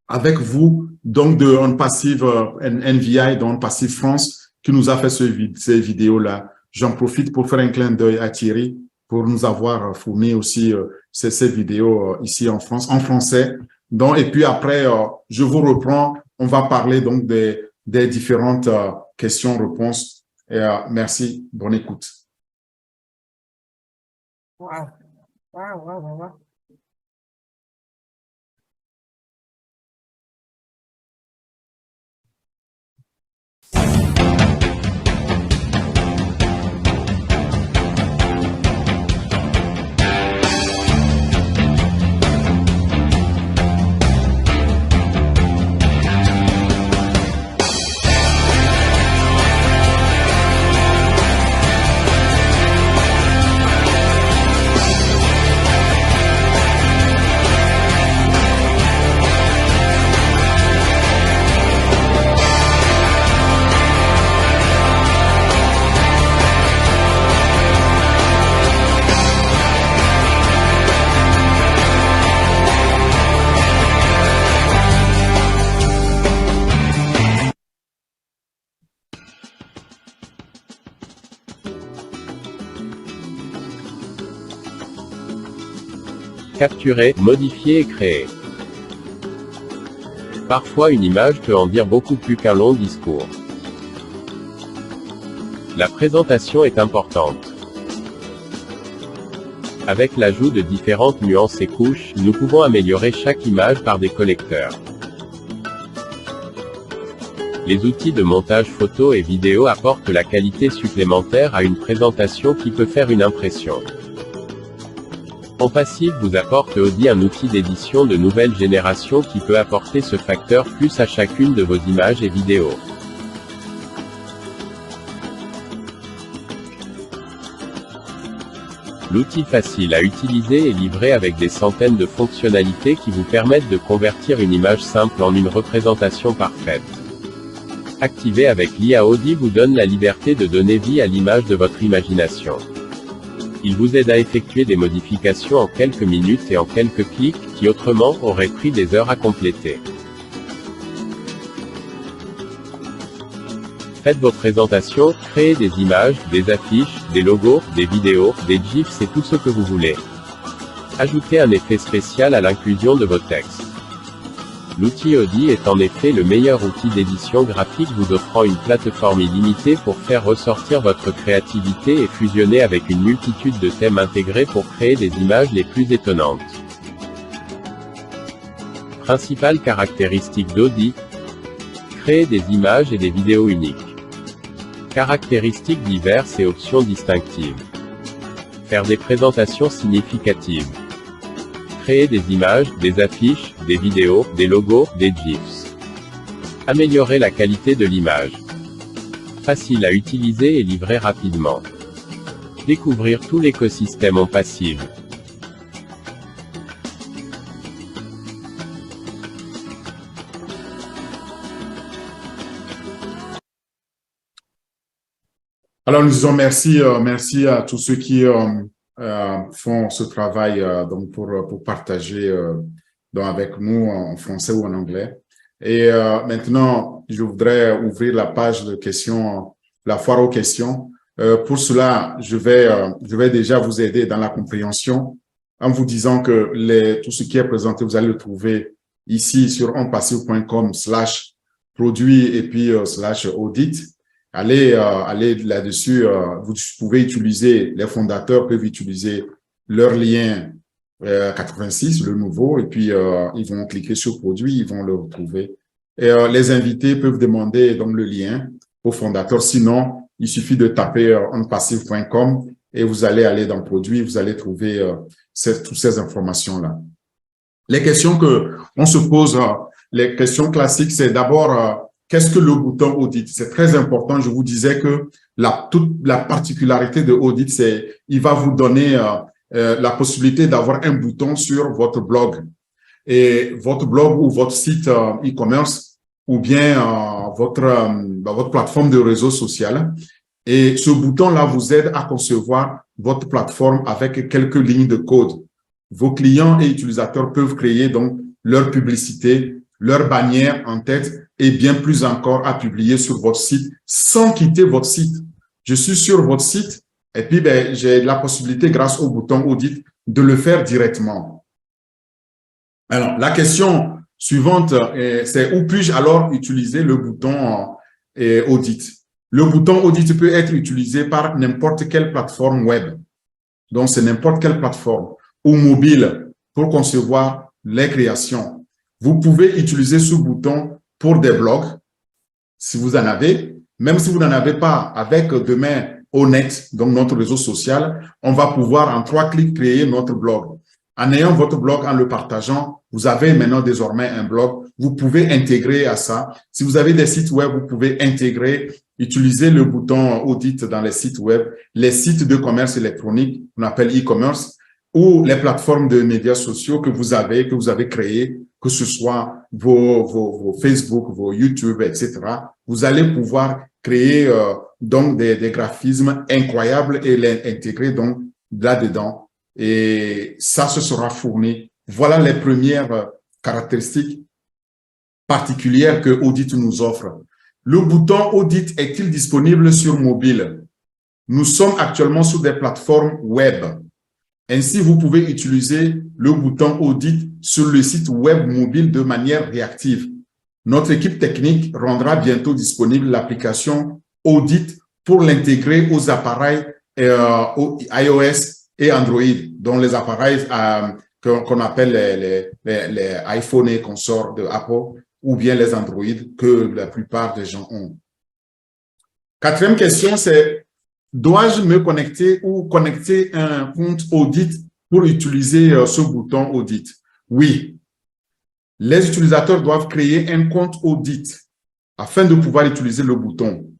avec vous, donc de OnPassive NVI, de OnPassive France, qui nous a fait ces vidéos-là. J'en profite pour faire un clin d'œil à Thierry pour nous avoir fourni aussi ces vidéos ici en France, en français. Donc, et puis après, je vous reprends. On va parler donc des différentes questions-réponses. Merci. Bonne écoute. Wow. Wow, wow, wow, wow. Capturer, modifier et créer. Parfois une image peut en dire beaucoup plus qu'un long discours. La présentation est importante. Avec l'ajout de différentes nuances et couches, nous pouvons améliorer chaque image par des collecteurs. Les outils de montage photo et vidéo apportent la qualité supplémentaire à une présentation qui peut faire une impression. OnPassive vous apporte Audi, un outil d'édition de nouvelle génération qui peut apporter ce facteur plus à chacune de vos images et vidéos. L'outil facile à utiliser est livré avec des centaines de fonctionnalités qui vous permettent de convertir une image simple en une représentation parfaite. Activer avec l'IA Audi vous donne la liberté de donner vie à l'image de votre imagination. Il vous aide à effectuer des modifications en quelques minutes et en quelques clics, qui autrement auraient pris des heures à compléter. Faites vos présentations, créez des images, des affiches, des logos, des vidéos, des GIFs et tout ce que vous voulez. Ajoutez un effet spécial à l'inclusion de vos textes. L'outil Audi est en effet le meilleur outil d'édition graphique, vous offrant une plateforme illimitée pour faire ressortir votre créativité et fusionner avec une multitude de thèmes intégrés pour créer des images les plus étonnantes. Principales caractéristiques d'Audi: créer des images et des vidéos uniques. Caractéristiques diverses et options distinctives. Faire des présentations significatives. Créer des images, des affiches, des vidéos, des logos, des GIFs. Améliorer la qualité de l'image. Facile à utiliser et livré rapidement. Découvrir tout l'écosystème OnPassive. Alors, nous disons merci, merci à tous ceux qui font ce travail donc pour partager donc avec nous en français ou en anglais. Et maintenant, je voudrais ouvrir la page de questions, la foire aux questions. Pour cela, je vais déjà vous aider dans la compréhension en vous disant que tout ce qui est présenté, vous allez le trouver ici sur onpassive.com/produit et puis /audit. Allez là-dessus, vous pouvez utiliser, les fondateurs peuvent utiliser leur lien 86, le nouveau, et puis ils vont cliquer sur produit, ils vont le retrouver. Et les invités peuvent demander donc le lien au fondateur. Sinon, il suffit de taper onpassive.com et vous allez aller dans produit, vous allez trouver toutes ces informations-là. Les questions que on se pose, les questions classiques, c'est d'abord qu'est-ce que le bouton audit? C'est très important. Je vous disais que toute la particularité de audit, c'est il va vous donner la possibilité d'avoir un bouton sur votre blog. Et votre blog ou votre site e-commerce ou bien votre plateforme de réseau social. Et ce bouton-là vous aide à concevoir votre plateforme avec quelques lignes de code. Vos clients et utilisateurs peuvent créer donc leur publicité, leur bannière en tête et bien plus encore à publier sur votre site sans quitter votre site. Je suis sur votre site et puis j'ai la possibilité grâce au bouton audit de le faire directement. Alors, la question suivante, c'est où puis-je alors utiliser le bouton audit? Le bouton audit peut être utilisé par n'importe quelle plateforme web. Donc, c'est n'importe quelle plateforme ou mobile pour concevoir les créations. Vous pouvez utiliser ce bouton pour des blogs, si vous en avez. Même si vous n'en avez pas, avec demain Honnête, donc notre réseau social, on va pouvoir en 3 clics créer notre blog. En ayant votre blog, en le partageant, vous avez maintenant désormais un blog. Vous pouvez intégrer à ça. Si vous avez des sites web, vous pouvez intégrer, utiliser le bouton audit dans les sites web, les sites de commerce électronique, qu'on appelle e-commerce, ou les plateformes de médias sociaux que vous avez créées, que ce soit vos Facebook, vos YouTube, etc. Vous allez pouvoir créer donc des graphismes incroyables et les intégrer donc là-dedans. Et ça, ce sera fourni. Voilà les premières caractéristiques particulières que Audit nous offre. Le bouton Audit est-il disponible sur mobile? Nous sommes actuellement sur des plateformes web. Ainsi, vous pouvez utiliser le bouton Audit sur le site web mobile de manière réactive. Notre équipe technique rendra bientôt disponible l'application Audit pour l'intégrer aux appareils iOS et Android, dont les appareils qu'on appelle les iPhone et consorts de Apple, ou bien les Android que la plupart des gens ont. 4e question, c'est dois-je me connecter ou connecter un compte Audit pour utiliser ce bouton Audit? Oui. Les utilisateurs doivent créer un compte Audit afin de pouvoir utiliser le bouton.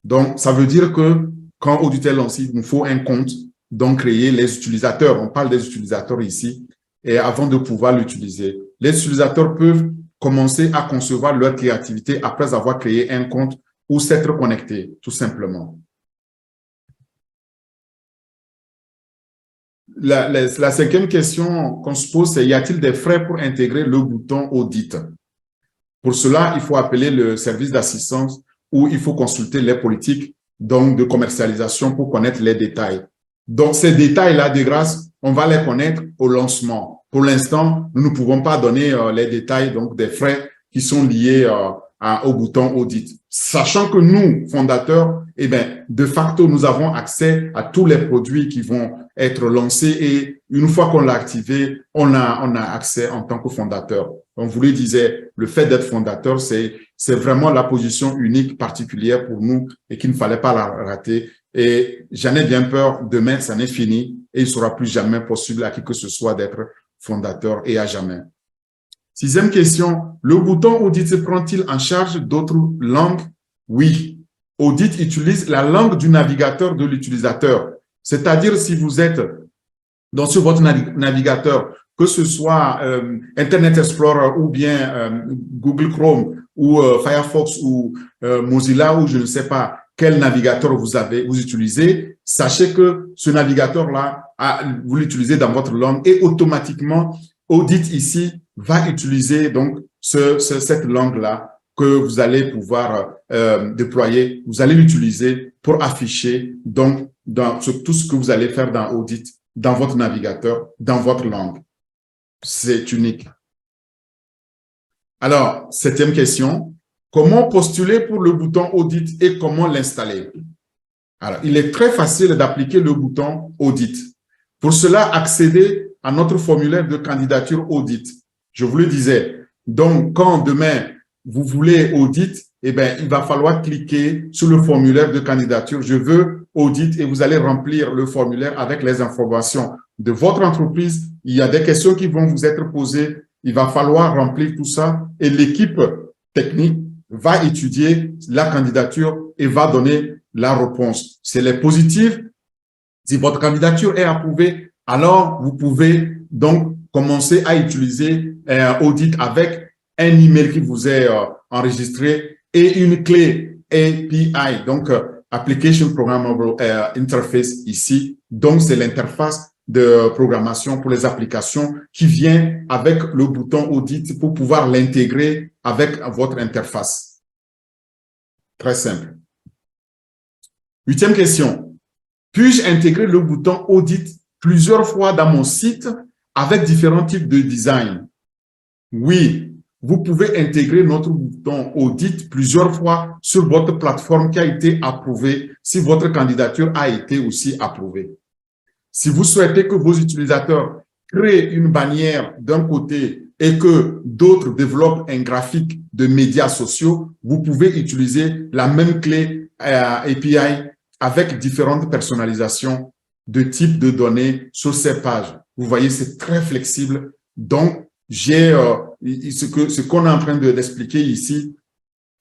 Donc, ça veut dire que quand Audit est lancé, il nous faut un compte, donc créer les utilisateurs. On parle des utilisateurs ici, et avant de pouvoir l'utiliser. Les utilisateurs peuvent commencer à concevoir leur créativité après avoir créé un compte ou s'être connectés, tout simplement. La 5e question qu'on se pose, c'est y a-t-il des frais pour intégrer le bouton Audit? Pour cela, il faut appeler le service d'assistance où il faut consulter les politiques donc de commercialisation pour connaître les détails. Donc, ces détails-là, de grâce, on va les connaître au lancement. Pour l'instant, nous ne pouvons pas donner les détails donc des frais qui sont liés au bouton Audit. Sachant que nous, fondateurs, de facto, nous avons accès à tous les produits qui vont être lancés et une fois qu'on l'a activé, on a accès en tant que fondateur. On vous le disait, le fait d'être fondateur, c'est vraiment la position unique, particulière pour nous et qu'il ne fallait pas la rater. Et j'en ai bien peur, demain, ça n'est fini et il ne sera plus jamais possible à qui que ce soit d'être fondateur et à jamais. 6e question, le bouton Audit se prend-il en charge d'autres langues? Oui. Audit utilise la langue du navigateur de l'utilisateur. C'est-à-dire si vous êtes sur votre navigateur, que ce soit Internet Explorer ou bien Google Chrome ou Firefox ou Mozilla ou je ne sais pas quel navigateur vous utilisez, sachez que ce navigateur-là, vous l'utilisez dans votre langue et automatiquement, Audit ici va utiliser donc cette langue-là que vous allez pouvoir déployer. Vous allez l'utiliser pour afficher donc tout ce que vous allez faire dans Audit, dans votre navigateur, dans votre langue. C'est unique. Alors, 7e question. Comment postuler pour le bouton Audit et comment l'installer? Alors, il est très facile d'appliquer le bouton Audit. Pour cela, accédez à notre formulaire de candidature audit. Je vous le disais. Donc, quand demain, vous voulez audit, eh bien, il va falloir cliquer sur le formulaire de candidature. Je veux audit et vous allez remplir le formulaire avec les informations de votre entreprise. Il y a des questions qui vont vous être posées. Il va falloir remplir tout ça et l'équipe technique va étudier la candidature et va donner la réponse. Si elle est positive, si votre candidature est approuvée, alors vous pouvez donc commencer à utiliser un audit avec un email qui vous est enregistré et une clé API, donc Application Programmable Interface ici. Donc, c'est l'interface de programmation pour les applications qui vient avec le bouton audit pour pouvoir l'intégrer avec votre interface. Très simple. 8e question. Puis-je intégrer le bouton audit plusieurs fois dans mon site avec différents types de design? Oui, vous pouvez intégrer notre bouton audit plusieurs fois sur votre plateforme qui a été approuvée si votre candidature a été aussi approuvée. Si vous souhaitez que vos utilisateurs créent une bannière d'un côté et que d'autres développent un graphique de médias sociaux, vous pouvez utiliser la même clé API avec différentes personnalisations de types de données sur ces pages. Vous voyez, c'est très flexible. Donc, j'ai ce qu'on est en train d'expliquer ici,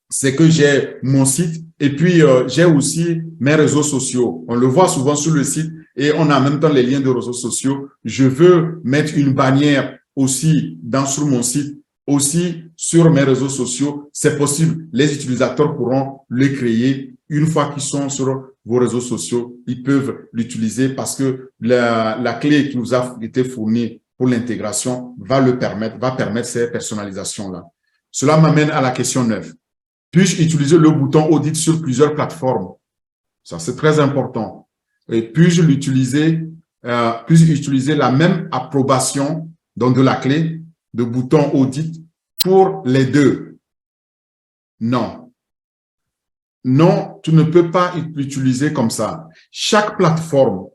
c'est que j'ai mon site et puis j'ai aussi mes réseaux sociaux. On le voit souvent sur le site et on a en même temps les liens de réseaux sociaux. Je veux mettre une bannière aussi sur mon site, aussi sur mes réseaux sociaux. C'est possible. Les utilisateurs pourront le créer une fois qu'ils sont sur vos réseaux sociaux. Ils peuvent l'utiliser parce que la clé qui nous a été fournie pour l'intégration va permettre ces personnalisations-là. Cela m'amène à la question 9. Puis-je utiliser le bouton audit sur plusieurs plateformes? Ça, c'est très important. Et puis-je utiliser la même approbation, donc de la clé, de bouton audit pour les deux? Non. Non, tu ne peux pas l'utiliser comme ça. Chaque plateforme,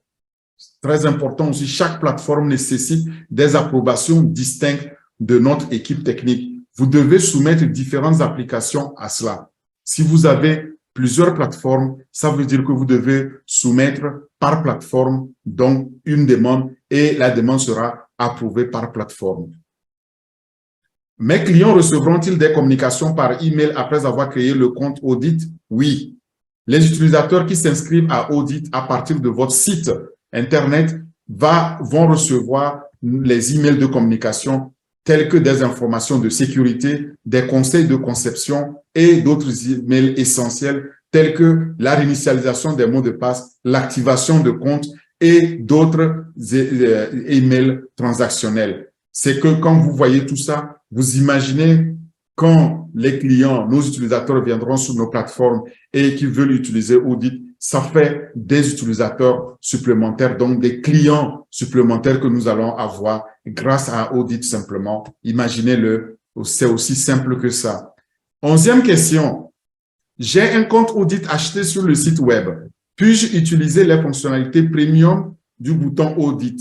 très important aussi, chaque plateforme nécessite des approbations distinctes de notre équipe technique. Vous devez soumettre différentes applications à cela. Si vous avez plusieurs plateformes, ça veut dire que vous devez soumettre par plateforme donc une demande et la demande sera approuvée par plateforme. Mes clients recevront-ils des communications par email après avoir créé le compte audit? Oui. Les utilisateurs qui s'inscrivent à audit à partir de votre site Internet vont recevoir les emails de communication tels que des informations de sécurité, des conseils de conception et d'autres emails essentiels tels que la réinitialisation des mots de passe, l'activation de compte et d'autres emails transactionnels. C'est que quand vous voyez tout ça, vous imaginez quand les clients, nos utilisateurs viendront sur nos plateformes et qui veulent utiliser Audit, ça fait des utilisateurs supplémentaires, donc des clients supplémentaires que nous allons avoir grâce à Audit simplement. Imaginez-le, c'est aussi simple que ça. 11e question. J'ai un compte Audit acheté sur le site web. Puis-je utiliser les fonctionnalités premium du bouton Audit?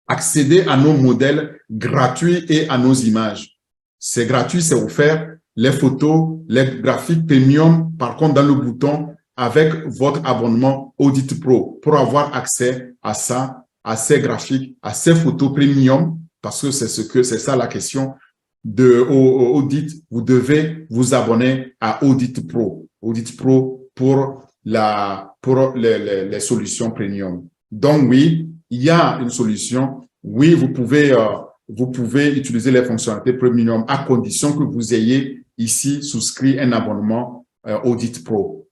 Accéder à nos modèles gratuits et à nos images. C'est gratuit, c'est offert. Les photos, les graphiques premium, par contre, dans le bouton, avec votre abonnement Audit Pro, pour avoir accès à ça, à ces graphiques, à ces photos premium, parce que c'est ça la question de Audit. Vous devez vous abonner à Audit Pro. Audit Pro pour les solutions premium. Donc oui, il y a une solution. Oui, vous pouvez utiliser les fonctionnalités premium à condition que vous ayez ici souscrit un abonnement Audit Pro.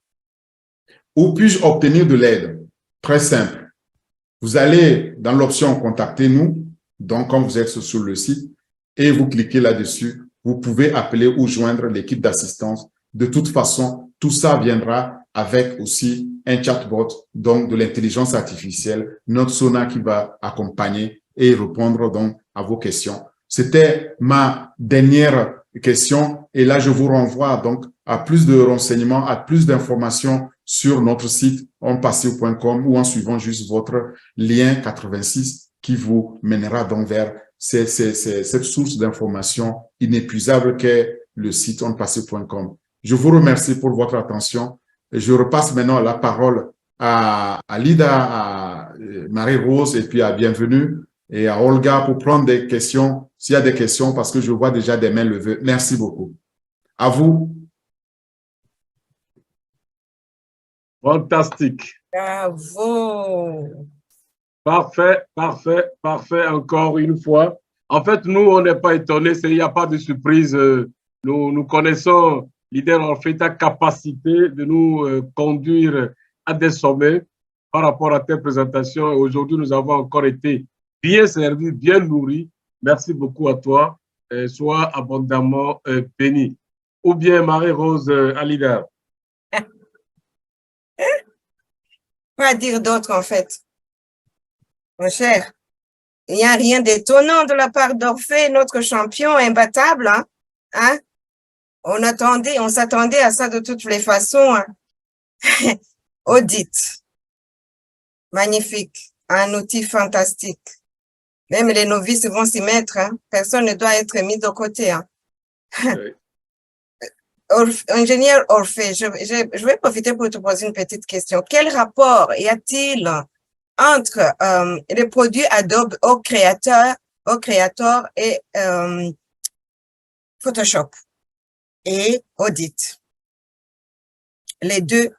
Où puis-je obtenir de l'aide? Très simple. Vous allez dans l'option « Contactez-nous », donc quand vous êtes sur le site, et vous cliquez là-dessus, vous pouvez appeler ou joindre l'équipe d'assistance. De toute façon, tout ça viendra avec aussi un chatbot, donc de l'intelligence artificielle, notre Sona qui va accompagner et répondre donc à vos questions. C'était ma dernière question et là, je vous renvoie donc à plus de renseignements, à plus d'informations sur notre site onpassio.com ou en suivant juste votre lien 86 qui vous mènera donc vers cette source d'information inépuisable qu'est le site onpassé.com. Je vous remercie pour votre attention et je repasse maintenant la parole à Lida, à Marie-Rose et puis à Bienvenue et à Olga pour prendre des questions, s'il y a des questions, parce que je vois déjà des mains levées. Merci beaucoup. À vous. Fantastique. Bravo. Parfait, parfait, parfait, encore une fois. En fait, nous, on n'est pas étonnés, il n'y a pas de surprise. Nous connaissons Leader Orphée, ta capacité de nous conduire à des sommets par rapport à tes présentations. Aujourd'hui, nous avons encore été bien servis, bien nourris. Merci beaucoup à toi. Sois abondamment béni. Ou bien Marie-Rose Alida. Quoi dire d'autre, en fait? Mon cher, il n'y a rien d'étonnant de la part d'Orphée, notre champion imbattable. Hein? On s'attendait à ça de toutes les façons. Hein? Audit. Magnifique. Un outil fantastique. Même les novices vont s'y mettre. Hein? Personne ne doit être mis de côté. Hein? Oui. Ingénieur Orphée, je vais profiter pour te poser une petite question. Quel rapport y a-t-il entre les produits Adobe au Creator et Photoshop et Audit? Les deux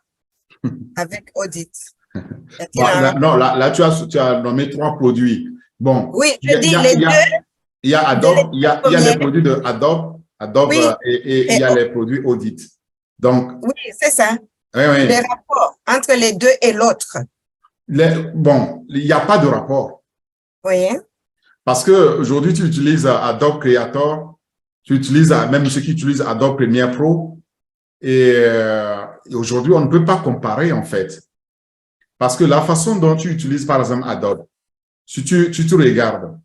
avec Audit. Bon, là, tu as nommé 3 produits. Bon, oui, je dis les deux. Il y a Adobe, il y a les produits de Adobe oui, et il y a les produits Audit. Donc, oui, c'est ça. Oui, oui. Les rapports entre les deux et l'autre. Bon, il n'y a pas de rapport. Oui. Parce qu'aujourd'hui, tu utilises Adobe Creator, tu utilises même ceux qui utilisent Adobe Premiere Pro. Et aujourd'hui, on ne peut pas comparer, en fait. Parce que la façon dont tu utilises, par exemple, Adobe, si tu te regardes,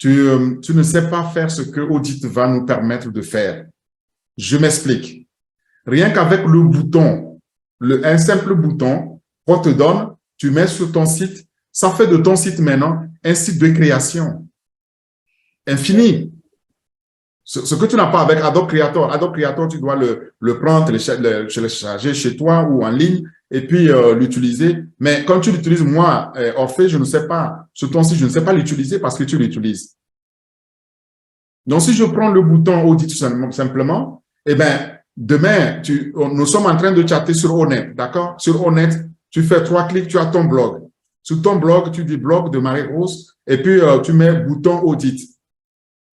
tu ne sais pas faire ce que Audit va nous permettre de faire. Je m'explique. Rien qu'avec le bouton, un simple bouton qu'on te donne, tu mets sur ton site, ça fait de ton site maintenant un site de création infini. Ce que tu n'as pas avec Adobe Creator. Adobe Creator, tu dois le prendre, le télécharger chez toi ou en ligne et puis l'utiliser. Mais quand tu l'utilises, moi, Orphée, je ne sais pas, sur ton site, je ne sais pas l'utiliser parce que tu l'utilises. Donc, si je prends le bouton Audit simplement, eh bien, demain, nous sommes en train de chatter sur Onet, d'accord? Sur Onet, tu fais 3 clics, tu as ton blog. Sur ton blog, tu dis blog de Marie-Rose et puis tu mets bouton Audit.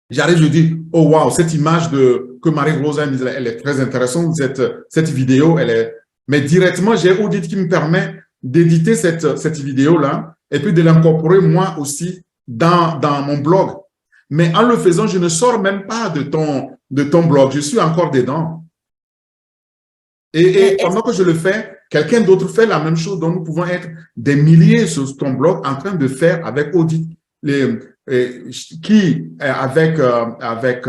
J'arrive, je dis, oh wow, cette image que Marie-Rose a mise, elle est très intéressante, cette vidéo, mais directement, j'ai Audit qui me permet d'éditer cette vidéo-là et puis de l'incorporer moi aussi dans mon blog. Mais en le faisant, je ne sors même pas de ton blog, je suis encore dedans. Et pendant que je le fais, quelqu'un d'autre fait la même chose, donc nous pouvons être des milliers sur ton blog en train de faire avec Audit, qui avec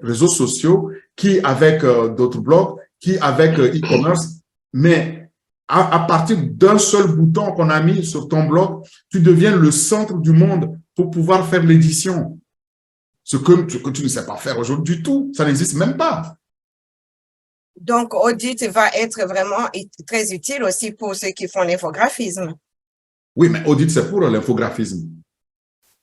réseaux sociaux, qui avec d'autres blogs, qui avec e-commerce, mais à partir d'un seul bouton qu'on a mis sur ton blog, tu deviens le centre du monde pour pouvoir faire l'édition. Ce que tu ne sais pas faire aujourd'hui du tout, ça n'existe même pas. Donc, Audit va être vraiment très utile aussi pour ceux qui font l'infographisme. Oui, mais Audit, c'est pour l'infographisme.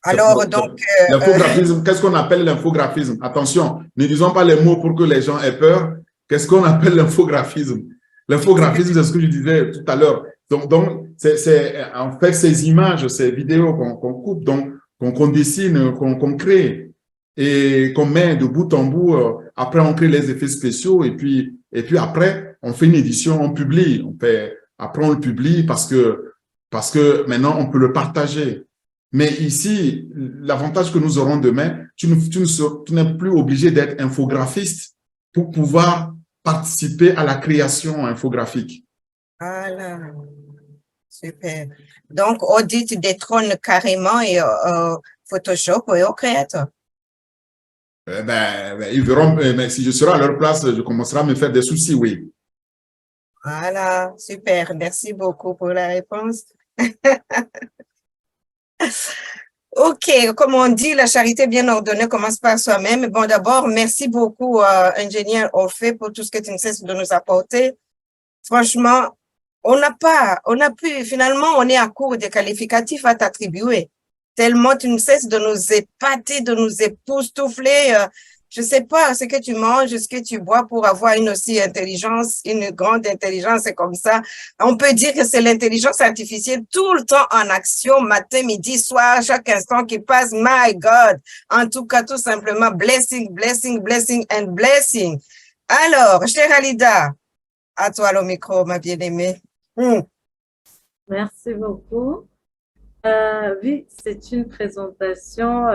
Alors, donc… L'infographisme, qu'est-ce qu'on appelle l'infographisme? Attention, ne disons pas les mots pour que les gens aient peur. Qu'est-ce qu'on appelle l'infographisme? L'infographisme, c'est ce que je disais tout à l'heure. Donc c'est en fait ces images, ces vidéos qu'on coupe, qu'on dessine, qu'on crée et qu'on met de bout en bout. Après, on crée les effets spéciaux et puis après, on fait une édition, on publie. Après, on le publie parce que maintenant, on peut le partager. Mais ici, l'avantage que nous aurons demain, tu n'es plus obligé d'être infographiste pour pouvoir participer à la création infographique. Voilà, super. Donc, Audit détrône carrément et Photoshop et au Creator. Ils verront, mais si je serai à leur place, je commencerai à me faire des soucis, oui. Voilà, super. Merci beaucoup pour la réponse. OK, comme on dit, la charité bien ordonnée commence par soi-même. Bon, d'abord, merci beaucoup, ingénieur Orphée, pour tout ce que tu ne cesses de nous apporter. Franchement, on a pu, finalement, on est à court de qualificatifs à t'attribuer. Tellement tu ne cesses de nous épater, de nous époustoufler. Je sais pas ce que tu manges, ce que tu bois pour avoir une aussi intelligence, une grande intelligence comme ça. On peut dire que c'est l'intelligence artificielle tout le temps en action, matin, midi, soir, chaque instant qui passe. My God. En tout cas, tout simplement, blessing, blessing, blessing and blessing. Alors, chère Alida, à toi le micro, ma bien-aimée. Merci beaucoup. Oui, c'est une présentation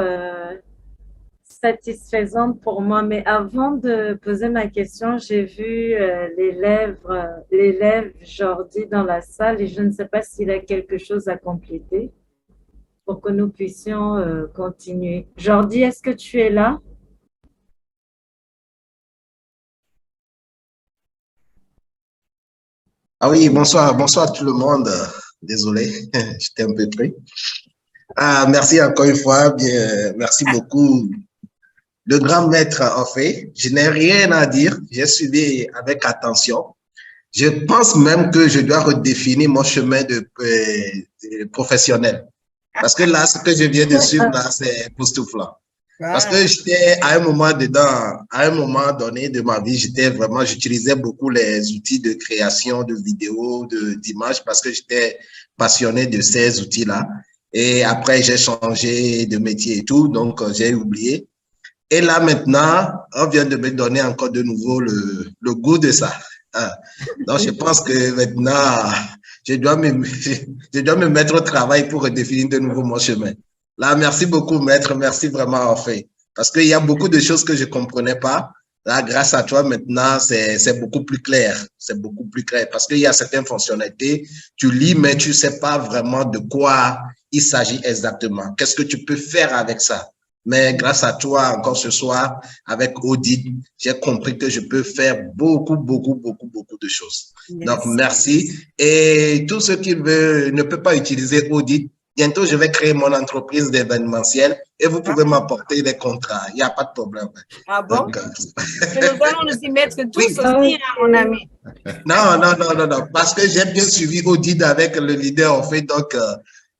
satisfaisante pour moi. Mais avant de poser ma question, j'ai vu l'élève Jordi dans la salle et je ne sais pas s'il a quelque chose à compléter pour que nous puissions continuer. Jordi, est-ce que tu es là? Ah oui, bonsoir, bonsoir tout le monde. Désolé, j'étais un peu pris. Merci encore une fois, bien, merci beaucoup. Le grand maître en fait, je n'ai rien à dire, j'ai suivi avec attention. Je pense même que je dois redéfinir mon chemin de professionnel. Parce que là, ce que je viens de suivre, là, c'est époustouflant. Parce que j'étais à un moment donné de ma vie, j'utilisais beaucoup les outils de création de vidéos, d'images, parce que j'étais passionné de ces outils-là. Et après, j'ai changé de métier et tout, donc j'ai oublié. Et là, maintenant, on vient de me donner encore de nouveau le goût de ça. Donc, je pense que maintenant, je dois me mettre au travail pour redéfinir de nouveau mon chemin. Là, merci beaucoup, maître. Merci vraiment, en fait. Parce qu'il y a beaucoup de choses que je comprenais pas. Là, grâce à toi, maintenant, c'est beaucoup plus clair. C'est beaucoup plus clair. Parce qu'il y a certaines fonctionnalités, tu lis, mais tu sais pas vraiment de quoi il s'agit exactement. Qu'est-ce que tu peux faire avec ça? Mais grâce à toi, encore ce soir, avec Audit, j'ai compris que je peux faire beaucoup de choses. Yes. Donc, merci. Et tous ceux qui ne peuvent pas utiliser Audit, bientôt, je vais créer mon entreprise d'événementiel et vous pouvez m'apporter des contrats. Il n'y a pas de problème. Ah bon? Donc, nous allons nous y mettre tous aussi, mon ami. Non. Parce que j'ai bien suivi Audit avec le leader, en fait. Donc,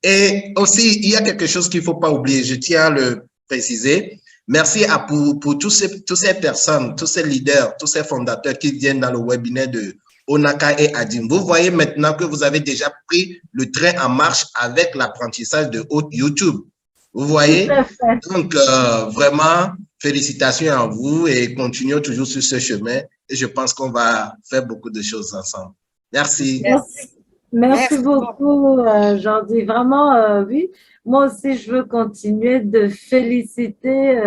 et aussi, il y a quelque chose qu'il ne faut pas oublier. Je tiens à le préciser. Merci pour toutes ces personnes, tous ces leaders, tous ces fondateurs qui viennent dans le webinaire de Onaka et Adim. Vous voyez maintenant que vous avez déjà pris le train en marche avec l'apprentissage de YouTube. Vous voyez? Donc, vraiment, félicitations à vous et continuons toujours sur ce chemin. Et je pense qu'on va faire beaucoup de choses ensemble. Merci. Merci beaucoup, Jordi. Vraiment, oui. Moi aussi, je veux continuer de féliciter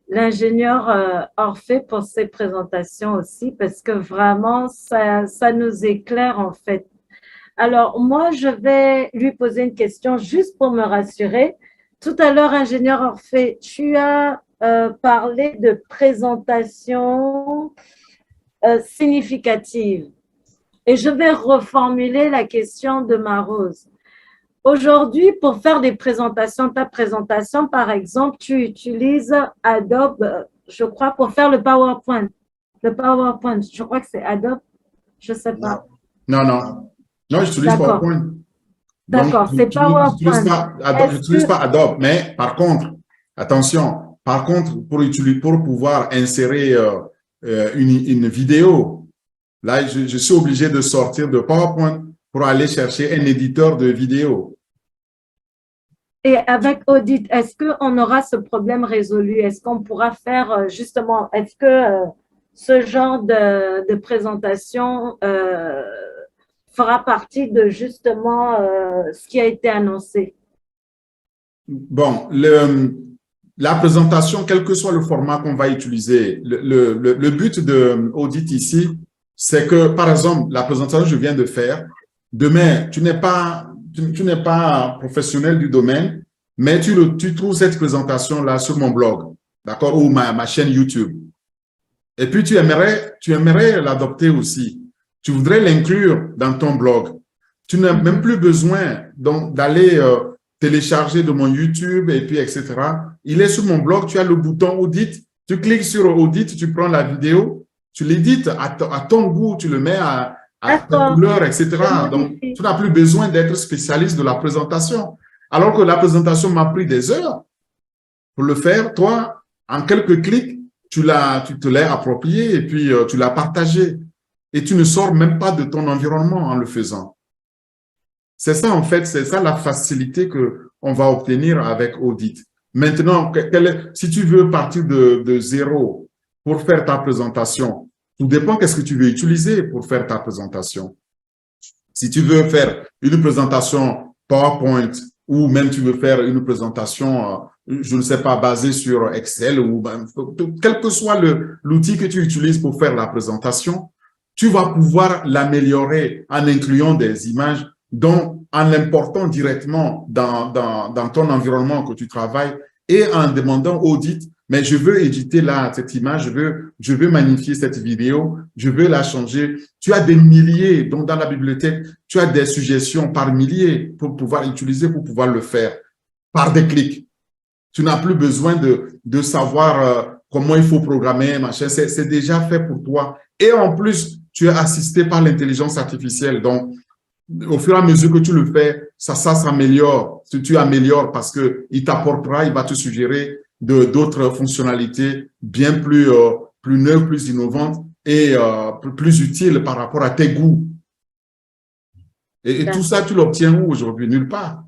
l'ingénieur Orphée pour ses présentations aussi, parce que vraiment, ça nous éclaire en fait. Alors, moi, je vais lui poser une question juste pour me rassurer. Tout à l'heure, ingénieur Orphée, tu as parlé de présentation significative. Et je vais reformuler la question de Marose. Aujourd'hui, pour faire des présentations, ta présentation, par exemple, tu utilises Adobe, je crois, pour faire le PowerPoint. Le PowerPoint, je crois que c'est Adobe, je ne sais pas. Non, j'utilise PowerPoint. D'accord, c'est PowerPoint. Je n'utilise pas Adobe, mais par contre, attention, pour pouvoir insérer une vidéo, là, je suis obligé de sortir de PowerPoint pour aller chercher un éditeur de vidéo. Et avec Audit, est-ce qu'on aura ce problème résolu? Est-ce qu'on pourra faire justement, est-ce que ce genre de présentation fera partie de justement ce qui a été annoncé? Bon, la présentation, quel que soit le format qu'on va utiliser, le but de Audit ici, c'est que, par exemple, la présentation que je viens de faire, demain, tu n'es pas professionnel du domaine, mais tu trouves cette présentation-là sur mon blog, d'accord, ou ma chaîne YouTube. Et puis, tu aimerais l'adopter aussi. Tu voudrais l'inclure dans ton blog. Tu n'as même plus besoin d'aller télécharger de mon YouTube et puis etc. Il est sur mon blog, tu as le bouton audit, tu cliques sur audit, tu prends la vidéo, tu l'édites à ton goût, tu le mets à ta couleur, etc. Donc, tu n'as plus besoin d'être spécialiste de la présentation. Alors que la présentation m'a pris des heures pour le faire, toi, en quelques clics, tu te l'es approprié et puis tu l'as partagé. Et tu ne sors même pas de ton environnement en le faisant. C'est ça, en fait, c'est ça la facilité qu'on va obtenir avec Audit. Maintenant, si tu veux partir de zéro pour faire ta présentation, tout dépend qu'est-ce que tu veux utiliser pour faire ta présentation. Si tu veux faire une présentation PowerPoint ou même tu veux faire une présentation, je ne sais pas, basée sur Excel ou quel que soit l'outil que tu utilises pour faire la présentation, tu vas pouvoir l'améliorer en incluant des images, donc en l'important directement dans ton environnement que tu travailles et en demandant audit, mais je veux éditer là cette image, je veux magnifier cette vidéo, je veux la changer. Tu as des milliers, donc dans la bibliothèque, tu as des suggestions par milliers pour pouvoir utiliser, pour pouvoir le faire par des clics. Tu n'as plus besoin de savoir comment il faut programmer, machin, c'est déjà fait pour toi. Et en plus, tu es assisté par l'intelligence artificielle. Donc, au fur et à mesure que tu le fais, ça s'améliore. Tu améliores parce que il t'apportera, il va te suggérer d'autres fonctionnalités bien plus neuves, plus innovantes et plus utiles par rapport à tes goûts. Et tout ça, tu l'obtiens où aujourd'hui? Nulle part.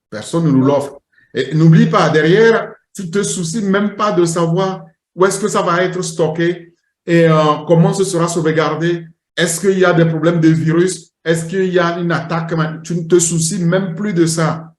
Personne ne nous l'offre. Et n'oublie pas, derrière, tu te soucies même pas de savoir où est-ce que ça va être stocké et comment ce sera sauvegardé. Est-ce qu'il y a des problèmes de virus? Est-ce qu'il y a une attaque? Tu ne te soucies même plus de ça.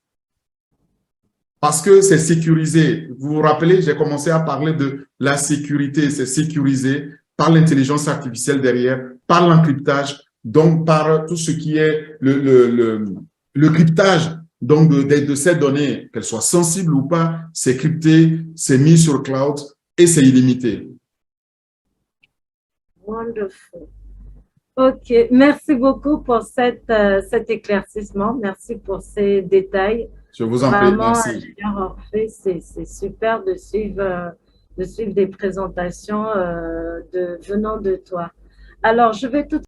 Parce que c'est sécurisé. Vous vous rappelez, j'ai commencé à parler de la sécurité. C'est sécurisé par l'intelligence artificielle derrière, par l'encryptage, donc par tout ce qui est le cryptage donc de ces données, qu'elles soient sensibles ou pas, c'est crypté, c'est mis sur cloud et c'est illimité. Wonderful. OK, merci beaucoup pour cet éclaircissement. Merci pour ces détails. Je vous en prie, merci. Ingénieur Orphée, c'est super de suivre des présentations venant de toi. Alors, je vais tout